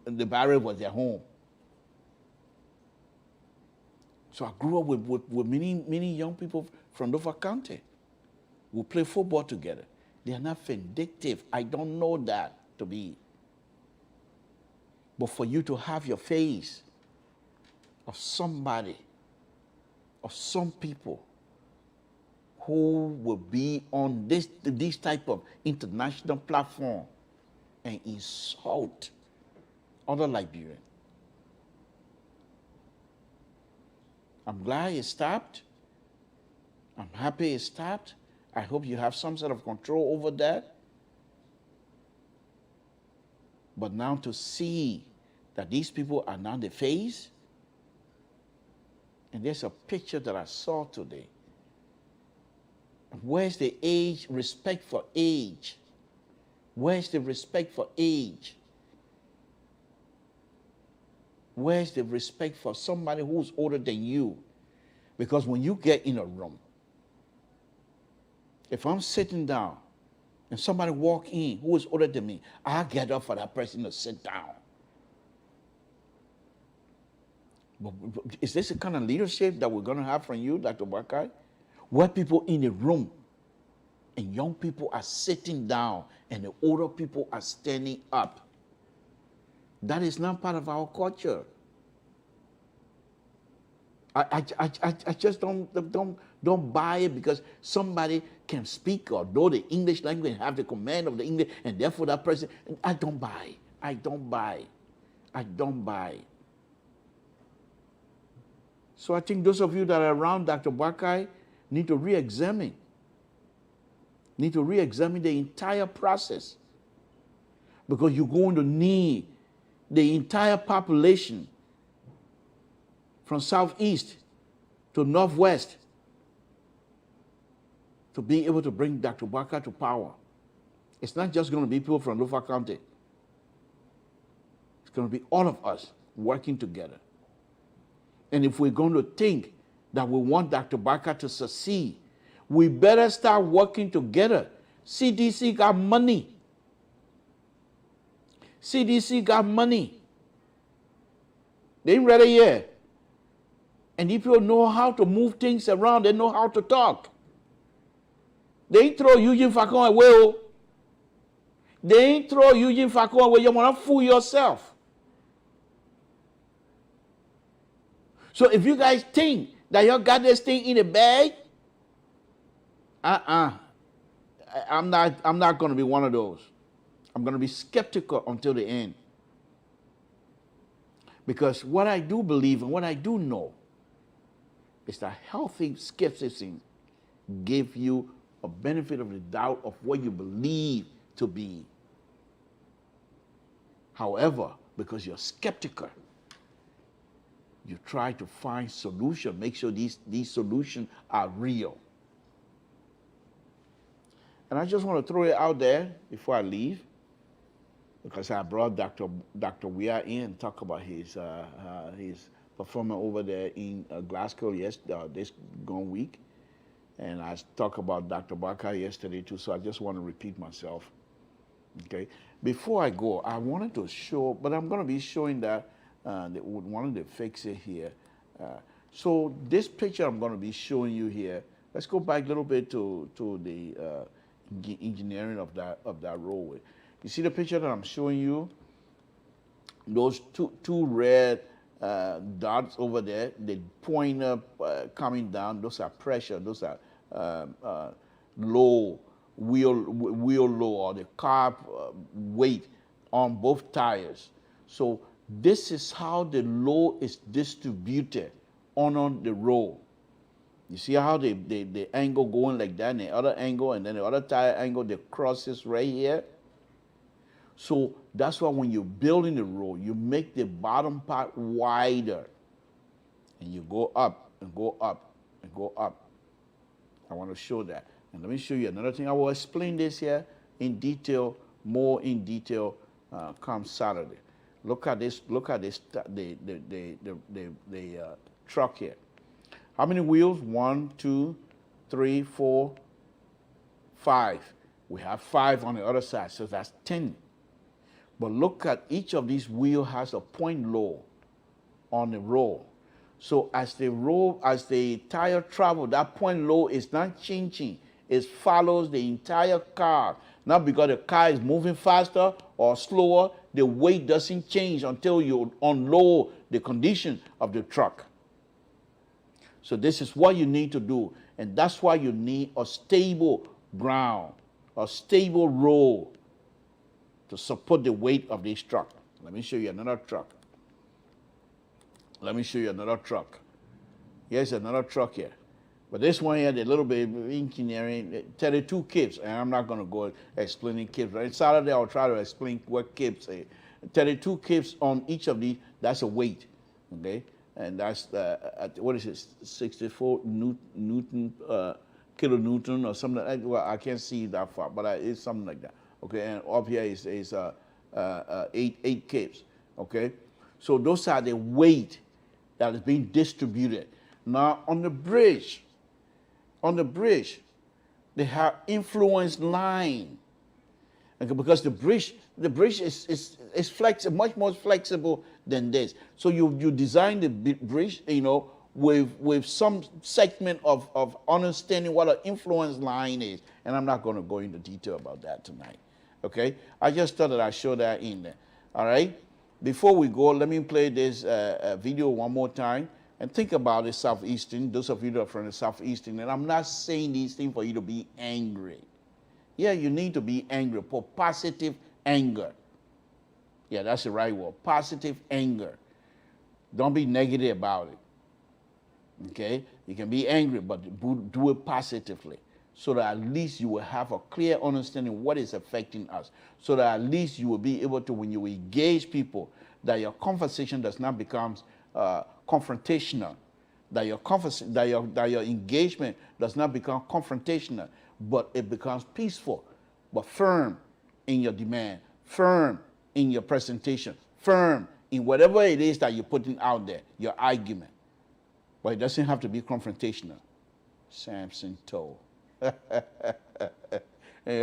the barrack was their home. So I grew up with many young people from Lofa County. We play football together. They are not vindictive. I don't know that to be. But for you to have your face of somebody, of some people who will be on this type of international platform and insult other Liberians. I'm glad it stopped. I'm happy it stopped. I hope you have some sort of control over that. But now to see that these people are now the face, and there's a picture that I saw today. Where's the age, respect for age? Where's the respect for age? Where's the respect for somebody who's older than you? Because when you get in a room, if I'm sitting down and somebody walk in who is older than me, I get up for that person to sit down. But is this the kind of leadership that we're going to have from you, Dr. Wakai? Where people in the room and young people are sitting down and the older people are standing up. That is not part of our culture. I just don't buy it because somebody can speak or know the English language and have the command of the English, and therefore that person. I don't buy. I don't buy. I don't buy. So I think those of you that are around Dr. Wakai need to re-examine. Need to re-examine the entire process, because you're going to need the entire population from southeast to northwest to be able to bring Dr. Wakai to power. It's not just going to be people from Lofa County. It's going to be all of us working together. And if we're going to think that we want Dr. Wakai to succeed, we better start working together. CDC got money. CDC got money. They ain't ready yet. And if people know how to move things around, they know how to talk. They ain't throw Eugene Facon away. They ain't throw Eugene Facon away. You want to fool yourself. So if you guys think that you got this thing in the bag, I'm not going to be one of those. I'm going to be skeptical until the end. Because what I do believe and what I do know is that healthy skepticism gives you a benefit of the doubt of what you believe to be. However, because you're skeptical, you try to find solutions, make sure these solutions are real. And I just want to throw it out there before I leave, because I brought Dr. Weah in and talk about his performance over there in Glasgow this gone week. And I talked about Dr. Wakai yesterday too, so I just want to repeat myself. Okay. Before I go, I wanted to show, but I'm going to be showing that one of the fixes here. So this picture I'm going to be showing you here. Let's go back a little bit to the engineering of that roadway. You see the picture that I'm showing you? Those two red dots over there, the pointer coming down, those are pressure, those are low, wheel low, or the carb weight on both tires. So this is how the load is distributed on the road. You see how the angle going like that, and the other angle, and then the other tire angle, the crosses right here. So that's why when you're building the road, you make the bottom part wider. And you go up and go up and go up. I want to show that. And let me show you another thing. I will explain this here in detail, more in detail, come Saturday. Look at this. Look at this. The truck here. How many wheels? 1, 2, 3, 4, 5. We have 5 on the other side, so that's 10. But look at each of these wheels has a point low on the roll. So as the tire travel, that point low is not changing. It follows the entire car. Not because the car is moving faster or slower, the weight doesn't change until you unload the condition of the truck. So this is what you need to do. And that's why you need a stable ground, a stable road to support the weight of this truck. Let me show you another truck. Let me show you another truck. Here's another truck here. But this one here, the little bit of engineering, 32 kips, and I'm not going to go explaining kips. Right? Saturday, I'll try to explain what kips are. 32 kips on each of these, that's a weight, okay? And that's, what is it, 64 Newton, kilonewton or something like that. Well, I can't see that far, but it's something like that, okay? And up here is 8 kips, okay? So those are the weight that is being distributed. Now, on the bridge, they have influence line. Okay, because the bridge is flexible, much more flexible than this. So you design the bridge, you know, with some segment of understanding what an influence line is. And I'm not going to go into detail about that tonight. Okay? I just thought that I'd show that in there. All right? Before we go, let me play this video one more time. And think about the Southeastern, those of you that are from the Southeastern. And I'm not saying these things for you to be angry. Yeah, you need to be angry, for positive anger. Yeah, that's the right word, positive anger. Don't be negative about it. Okay? You can be angry, but do it positively, so that at least you will have a clear understanding of what is affecting us, so that at least you will be able to, when you engage people, that your conversation does not become confrontational, that your engagement does not become confrontational, but it becomes peaceful, but firm in your demand, firm in your presentation, firm in whatever it is that you're putting out there, your argument. But it doesn't have to be confrontational. Samson told. Hey,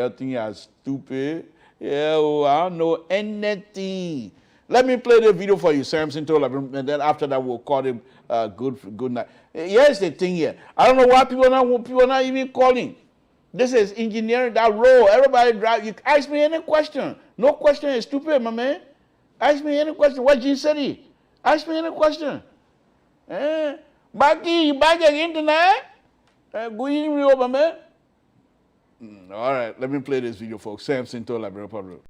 I think you're stupid. Yeah, well, I don't know anything. Let me play the video for you, Samson told, and then after that we'll call him good night. Here's the thing here. I don't know why people are not even calling. This is engineering, that role. Everybody drive. You ask me any question. No question is stupid, my man. Ask me any question. What you said? Ask me any question. Baki, you back again tonight? Go in with my man. All right, let me play this video, folks. Samson told Liberia Public.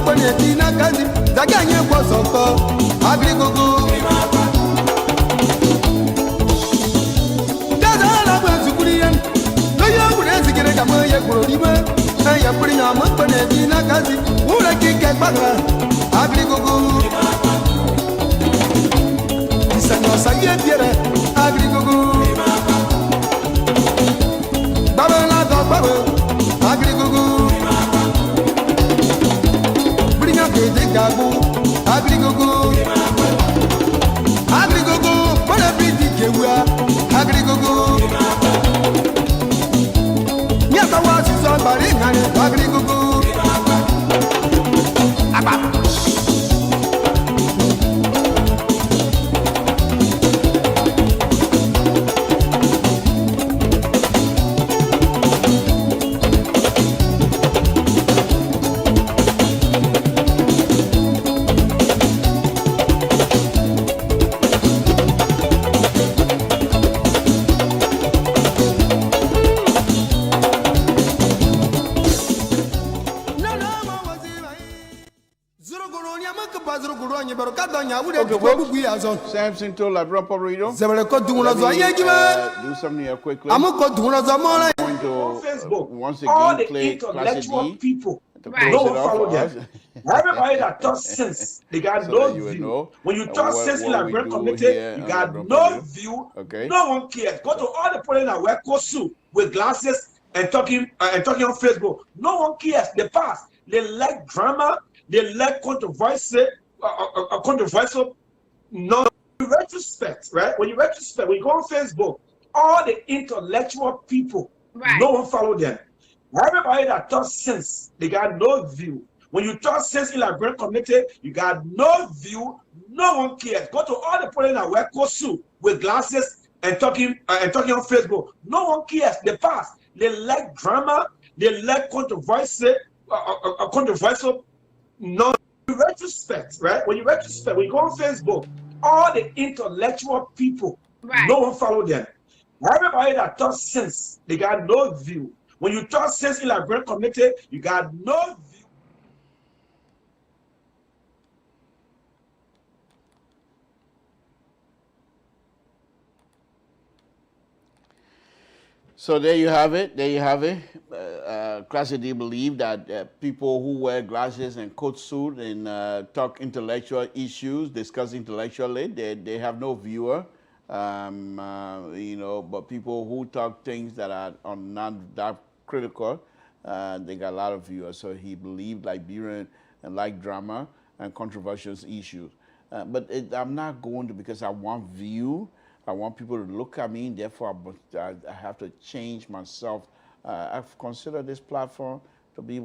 mkpene tina kazi zaganye kwa soko agrigogo dada kwa sukuriyan loyo kure zikire kama ye kurodiba ya prinya mkpene tina kazi ura kike bagra agrigogo Senhor saye piere agrigogo baba la do baba agrigogo bringa ke de gabu agrigogo agrigogo para biti kewa agrigogo nyata wa si so bari ngani agrigogo aba Okay, folks. Samson told I brought up radio. Do something here quickly. I'm going to Facebook. once All again the play intellectual people, Right. no one follow them. Everybody that talks sense, they got So no that you will view. know When you talk sense in what a we great do committee, here you on got Labron no Radio. view. Okay. No one cares. Go to all the people that wear suit with glasses and talking on Facebook. No one cares. They pass. They like drama. They like controversy. Controversial. No retrospect, right? When you retrospect, when you go on Facebook, all the intellectual people, no one follow them. Everybody that talks sense, they got no view. When you talk sense in a great committee, you got no view. No one cares. Go to all the people that wear suit with glasses and talking on Facebook. No one cares. They pass. They like drama. They like controversy. Controversial. No retrospect, right? When you retrospect, when you go on Facebook, all the intellectual people, no one follow them. Everybody that talks sense, they got no view. When you talk sense in a great committee, you got no view. So there you have it. There you have it. Class D believe that people who wear glasses and coat suit and talk intellectual issues, discuss intellectually, they have no viewer. But people who talk things that are not that critical, they got a lot of viewers. So he believed Liberian and like drama and controversial issues. I'm not going to because I want view. I want people to look at me, therefore I have to change myself. I've considered this platform to be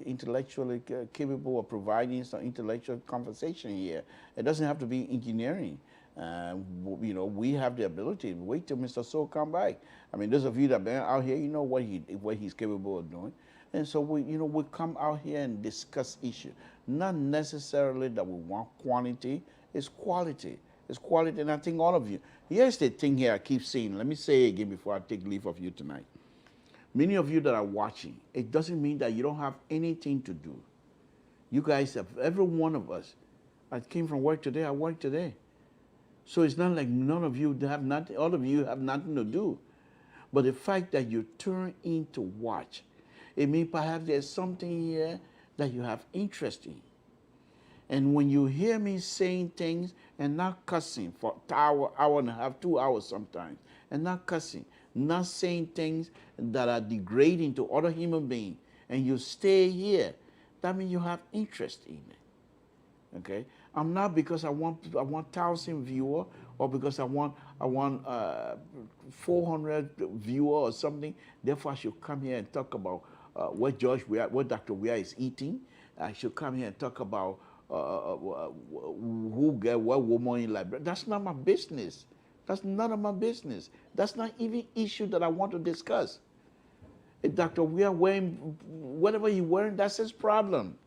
intellectually capable of providing some intellectual conversation here. It doesn't have to be engineering. We have the ability. Wait till Mr. Soul come back. I mean, those of you that have been out here, you know what he's capable of doing. And so we come out here and discuss issues. Not necessarily that we want quantity, it's quality. It's quality, and I think all of you. Here's the thing here I keep saying. Let me say it again before I take leave of you tonight. Many of you that are watching, it doesn't mean that you don't have anything to do. You guys have, every one of us. I came from work today, I work today. So it's not like none of you have nothing, all of you have nothing to do. But the fact that you turn in to watch, it means perhaps there's something here that you have interest in. And when you hear me saying things and not cussing for an hour and a half, 2 hours sometimes, and not cussing, not saying things that are degrading to other human beings, and you stay here, that means you have interest in it. Okay? I'm not because I want 1,000 viewers or because I want 400 viewers or something. Therefore, I should come here and talk about what Dr. Weah is eating. I should come here and talk about who get what woman in Liberia. That's not my business. That's none of my business. That's not even issue that I want to discuss. If Dr. Weah wearing whatever he's wearing, that's his problem.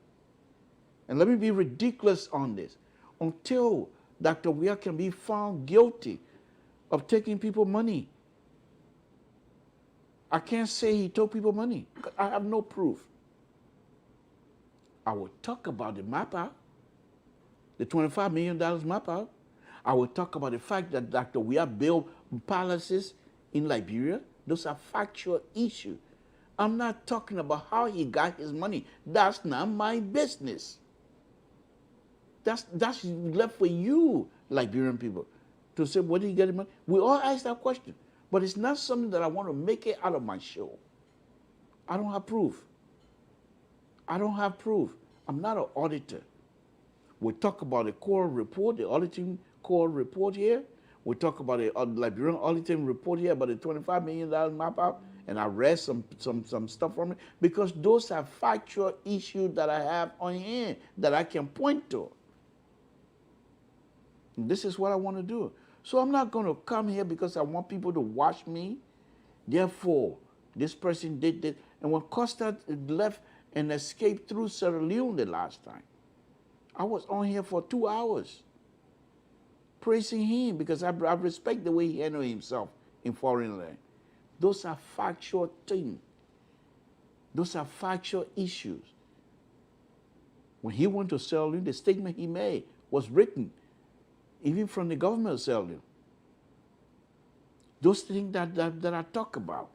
And let me be ridiculous on this. Until Dr. Weah can be found guilty of taking people money, I can't say he took people money. I have no proof. I will talk about the map out, the $25 million map out. I will talk about the fact that Dr. Weah built palaces in Liberia. Those are factual issues. I'm not talking about how he got his money. That's not my business. That's left for you, Liberian people, to say, where did he get the money? We all ask that question. But it's not something that I want to make it out of my show. I don't have proof. I don't have proof. I'm not an auditor. We talk about the core report, the auditing core report here. We talk about the Liberian auditing report here about the $25 million map out, and I read some stuff from it because those are factual issues that I have on hand that I can point to. And this is what I want to do. So I'm not going to come here because I want people to watch me. Therefore, this person did this. And when Costa left and escaped through Sierra Leone the last time, I was on here for 2 hours praising him because I respect the way he handled himself in foreign land. Those are factual things. Those are factual issues. When he went to Sierra Leone, the statement he made was written even from the government of Sierra Leone. Those things that I talk about.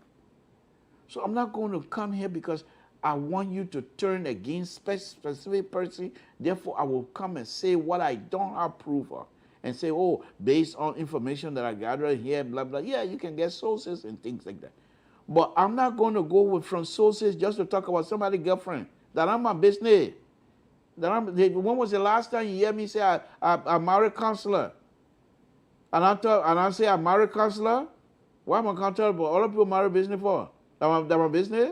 So I'm not going to come here because I want you to turn against specific person. Therefore, I will come and say what I don't have proof of. And say, oh, based on information that I gathered here, blah, blah. Yeah, you can get sources and things like that. But I'm not going to go from sources just to talk about somebody's girlfriend. That I'm my business. When was the last time you hear me say I married a counselor? And I say I married a counselor? Why am I counselor? But other people marry business for? That my business?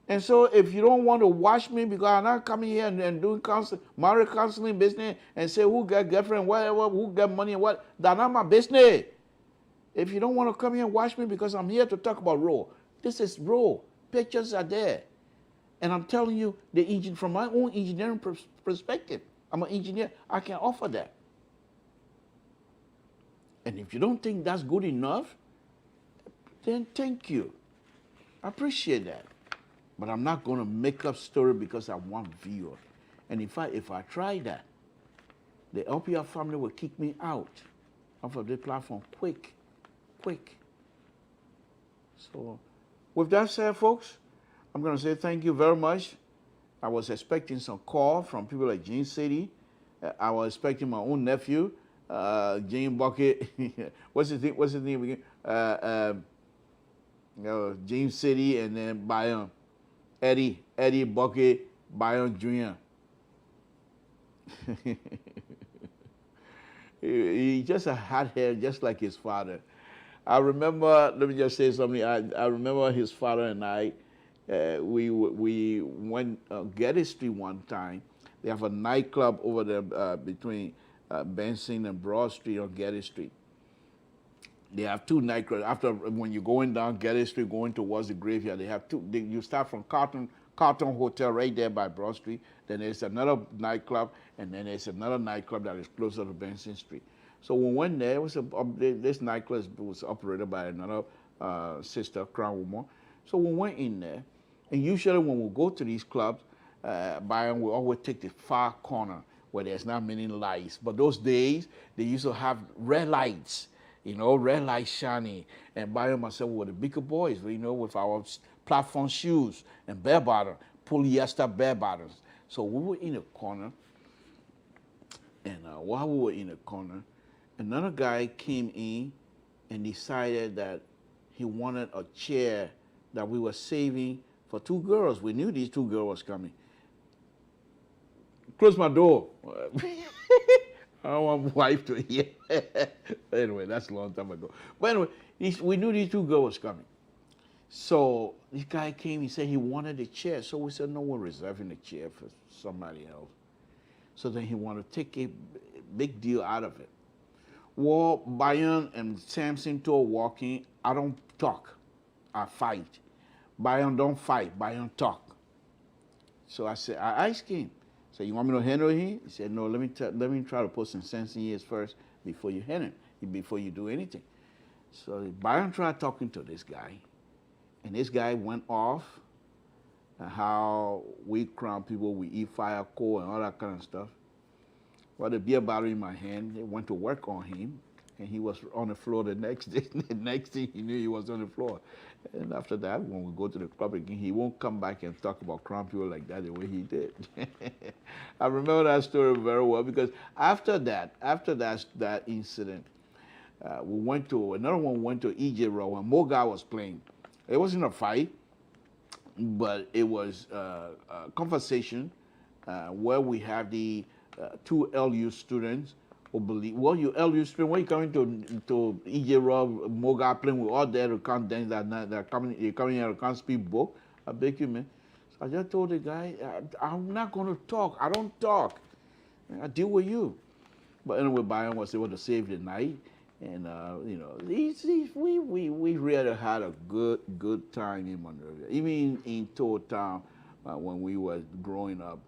And so if you don't want to watch me because I'm not coming here and doing marriage counseling business and say who got girlfriend, whatever, who got money and what, that's not my business. If you don't want to come here and watch me because I'm here to talk about raw, this is raw. Pictures are there. And I'm telling you, from my own engineering perspective, I'm an engineer, I can offer that. And if you don't think that's good enough, then thank you. I appreciate that. But I'm not going to make up story because I want viewers. And if I try that, the LPR family will kick me out of the platform quick. So with that said, folks, I'm going to say thank you very much. I was expecting some call from people like Gene City. I was expecting my own nephew, Gene Bucket. What's his name again? Gene City, and then Bayern. Eddie Bucket, Bayern Jr. He just had hair just like his father. I remember, let me just say something. I remember his father and I, we went Getty Street one time. They have a nightclub over there between Benson and Broad Street on Getty Street. They have two nightclubs. After, when you're going down Getty Street, going towards the graveyard, they have two. You start from Carlton Hotel right there by Broad Street. Then there's another nightclub, and then there's another nightclub that is closer to Benson Street. So when we went there, this nightclub was operated by another sister, Crown Woman. So we went in there, and usually when we go to these clubs, Byron will always take the far corner where there's not many lights. But those days, they used to have red lights. Red light shining, and Byron myself were the bigger boys, with our platform shoes and bare bottom, polyester bare bottoms. So we were in a corner, and while we were in a corner, another guy came in and decided that he wanted a chair that we were saving for two girls. We knew these two girls was coming. Close my door. I don't want my wife to hear. Anyway, that's a long time ago. But anyway, we knew these two girls was coming. So this guy came, he said he wanted a chair. So we said, no, we're reserving the chair for somebody else. So then he wanted to take a big deal out of it. Well, Bayern and Samson two are walking. I don't talk. I fight. Bayern don't fight. Bayern talk. So I said, I asked him. So you want me to handle him? He said, no, let me try to put some sense in his first before you handle him, before you do anything. So Byron tried talking to this guy, and this guy went off how we Crown people, we eat fire coal and all that kind of stuff. Well, the beer bottle in my hand, they went to work on him, and he was on the floor the next day. The next thing he knew, he was on the floor. And after that, when we go to the club again, he won't come back and talk about Crown people like that the way he did. I remember that story very well because after that incident, we went to another one. Went to EJ Row when Moga was playing. It wasn't a fight, but it was a conversation where we have the two LU students who believe, well, you LU student, when you coming to EJ Rob, Moga playing with all there to can't dance that night, they're coming here to can't speak book. I beg you, man. So I just told the guy, I'm not going to talk. I don't talk. I deal with you. But anyway, Byron was able to save the night. And, you know, we really had a good time in Monrovia. Even in Toad Town, when we were growing up,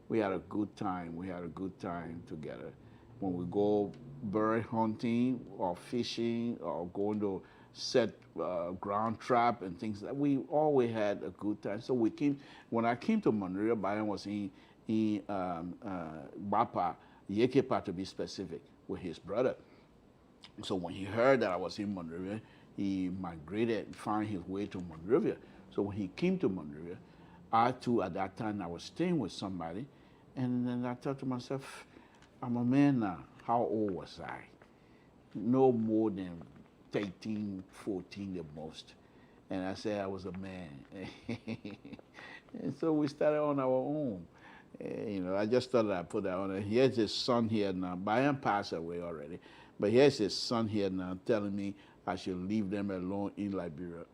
we had a good time. We had a good time together. When we go bird hunting or fishing or going to set ground trap and things like that, we always had a good time. So when I came to Monrovia, Byron was in Bapa, Yekepa to be specific, with his brother. So when he heard that I was in Monrovia, he migrated and found his way to Monrovia. So when he came to Monrovia, I too, at that time, I was staying with somebody, and then I thought to myself, I'm a man now. How old was I? No more than 13, 14 the most. And I said I was a man. And so we started on our own. You know, I just thought I'd put that on there. Here's his son here now. Brian passed away already. But here's his son here now telling me I should leave them alone in Liberia.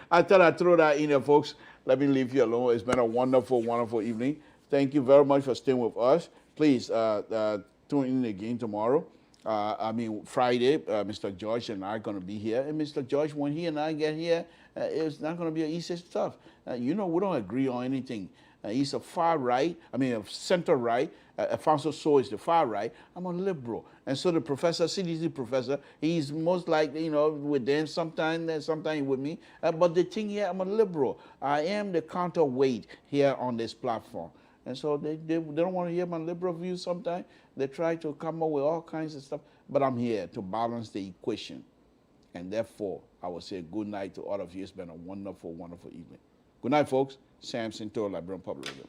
I thought I'd throw that in there, folks. Let me leave you alone. It's been a wonderful, wonderful evening. Thank you very much for staying with us. Please tune in again tomorrow. Friday, Mr. George and I are going to be here. And Mr. George, when he and I get here, it's not going to be easy stuff. You know, we don't agree on anything. He's a far right, a center right. Alfonso So is the far right. I'm a liberal. And so the professor, CDC professor, he's most likely, you know, with them sometimes with me. But the thing here, I'm a liberal. I am the counterweight here on this platform. And so they don't want to hear my liberal views sometimes. They try to come up with all kinds of stuff. But I'm here to balance the equation. And therefore, I will say good night to all of you. It's been a wonderful, wonderful evening. Good night, folks. Samson Toll, Liberia Public Radio.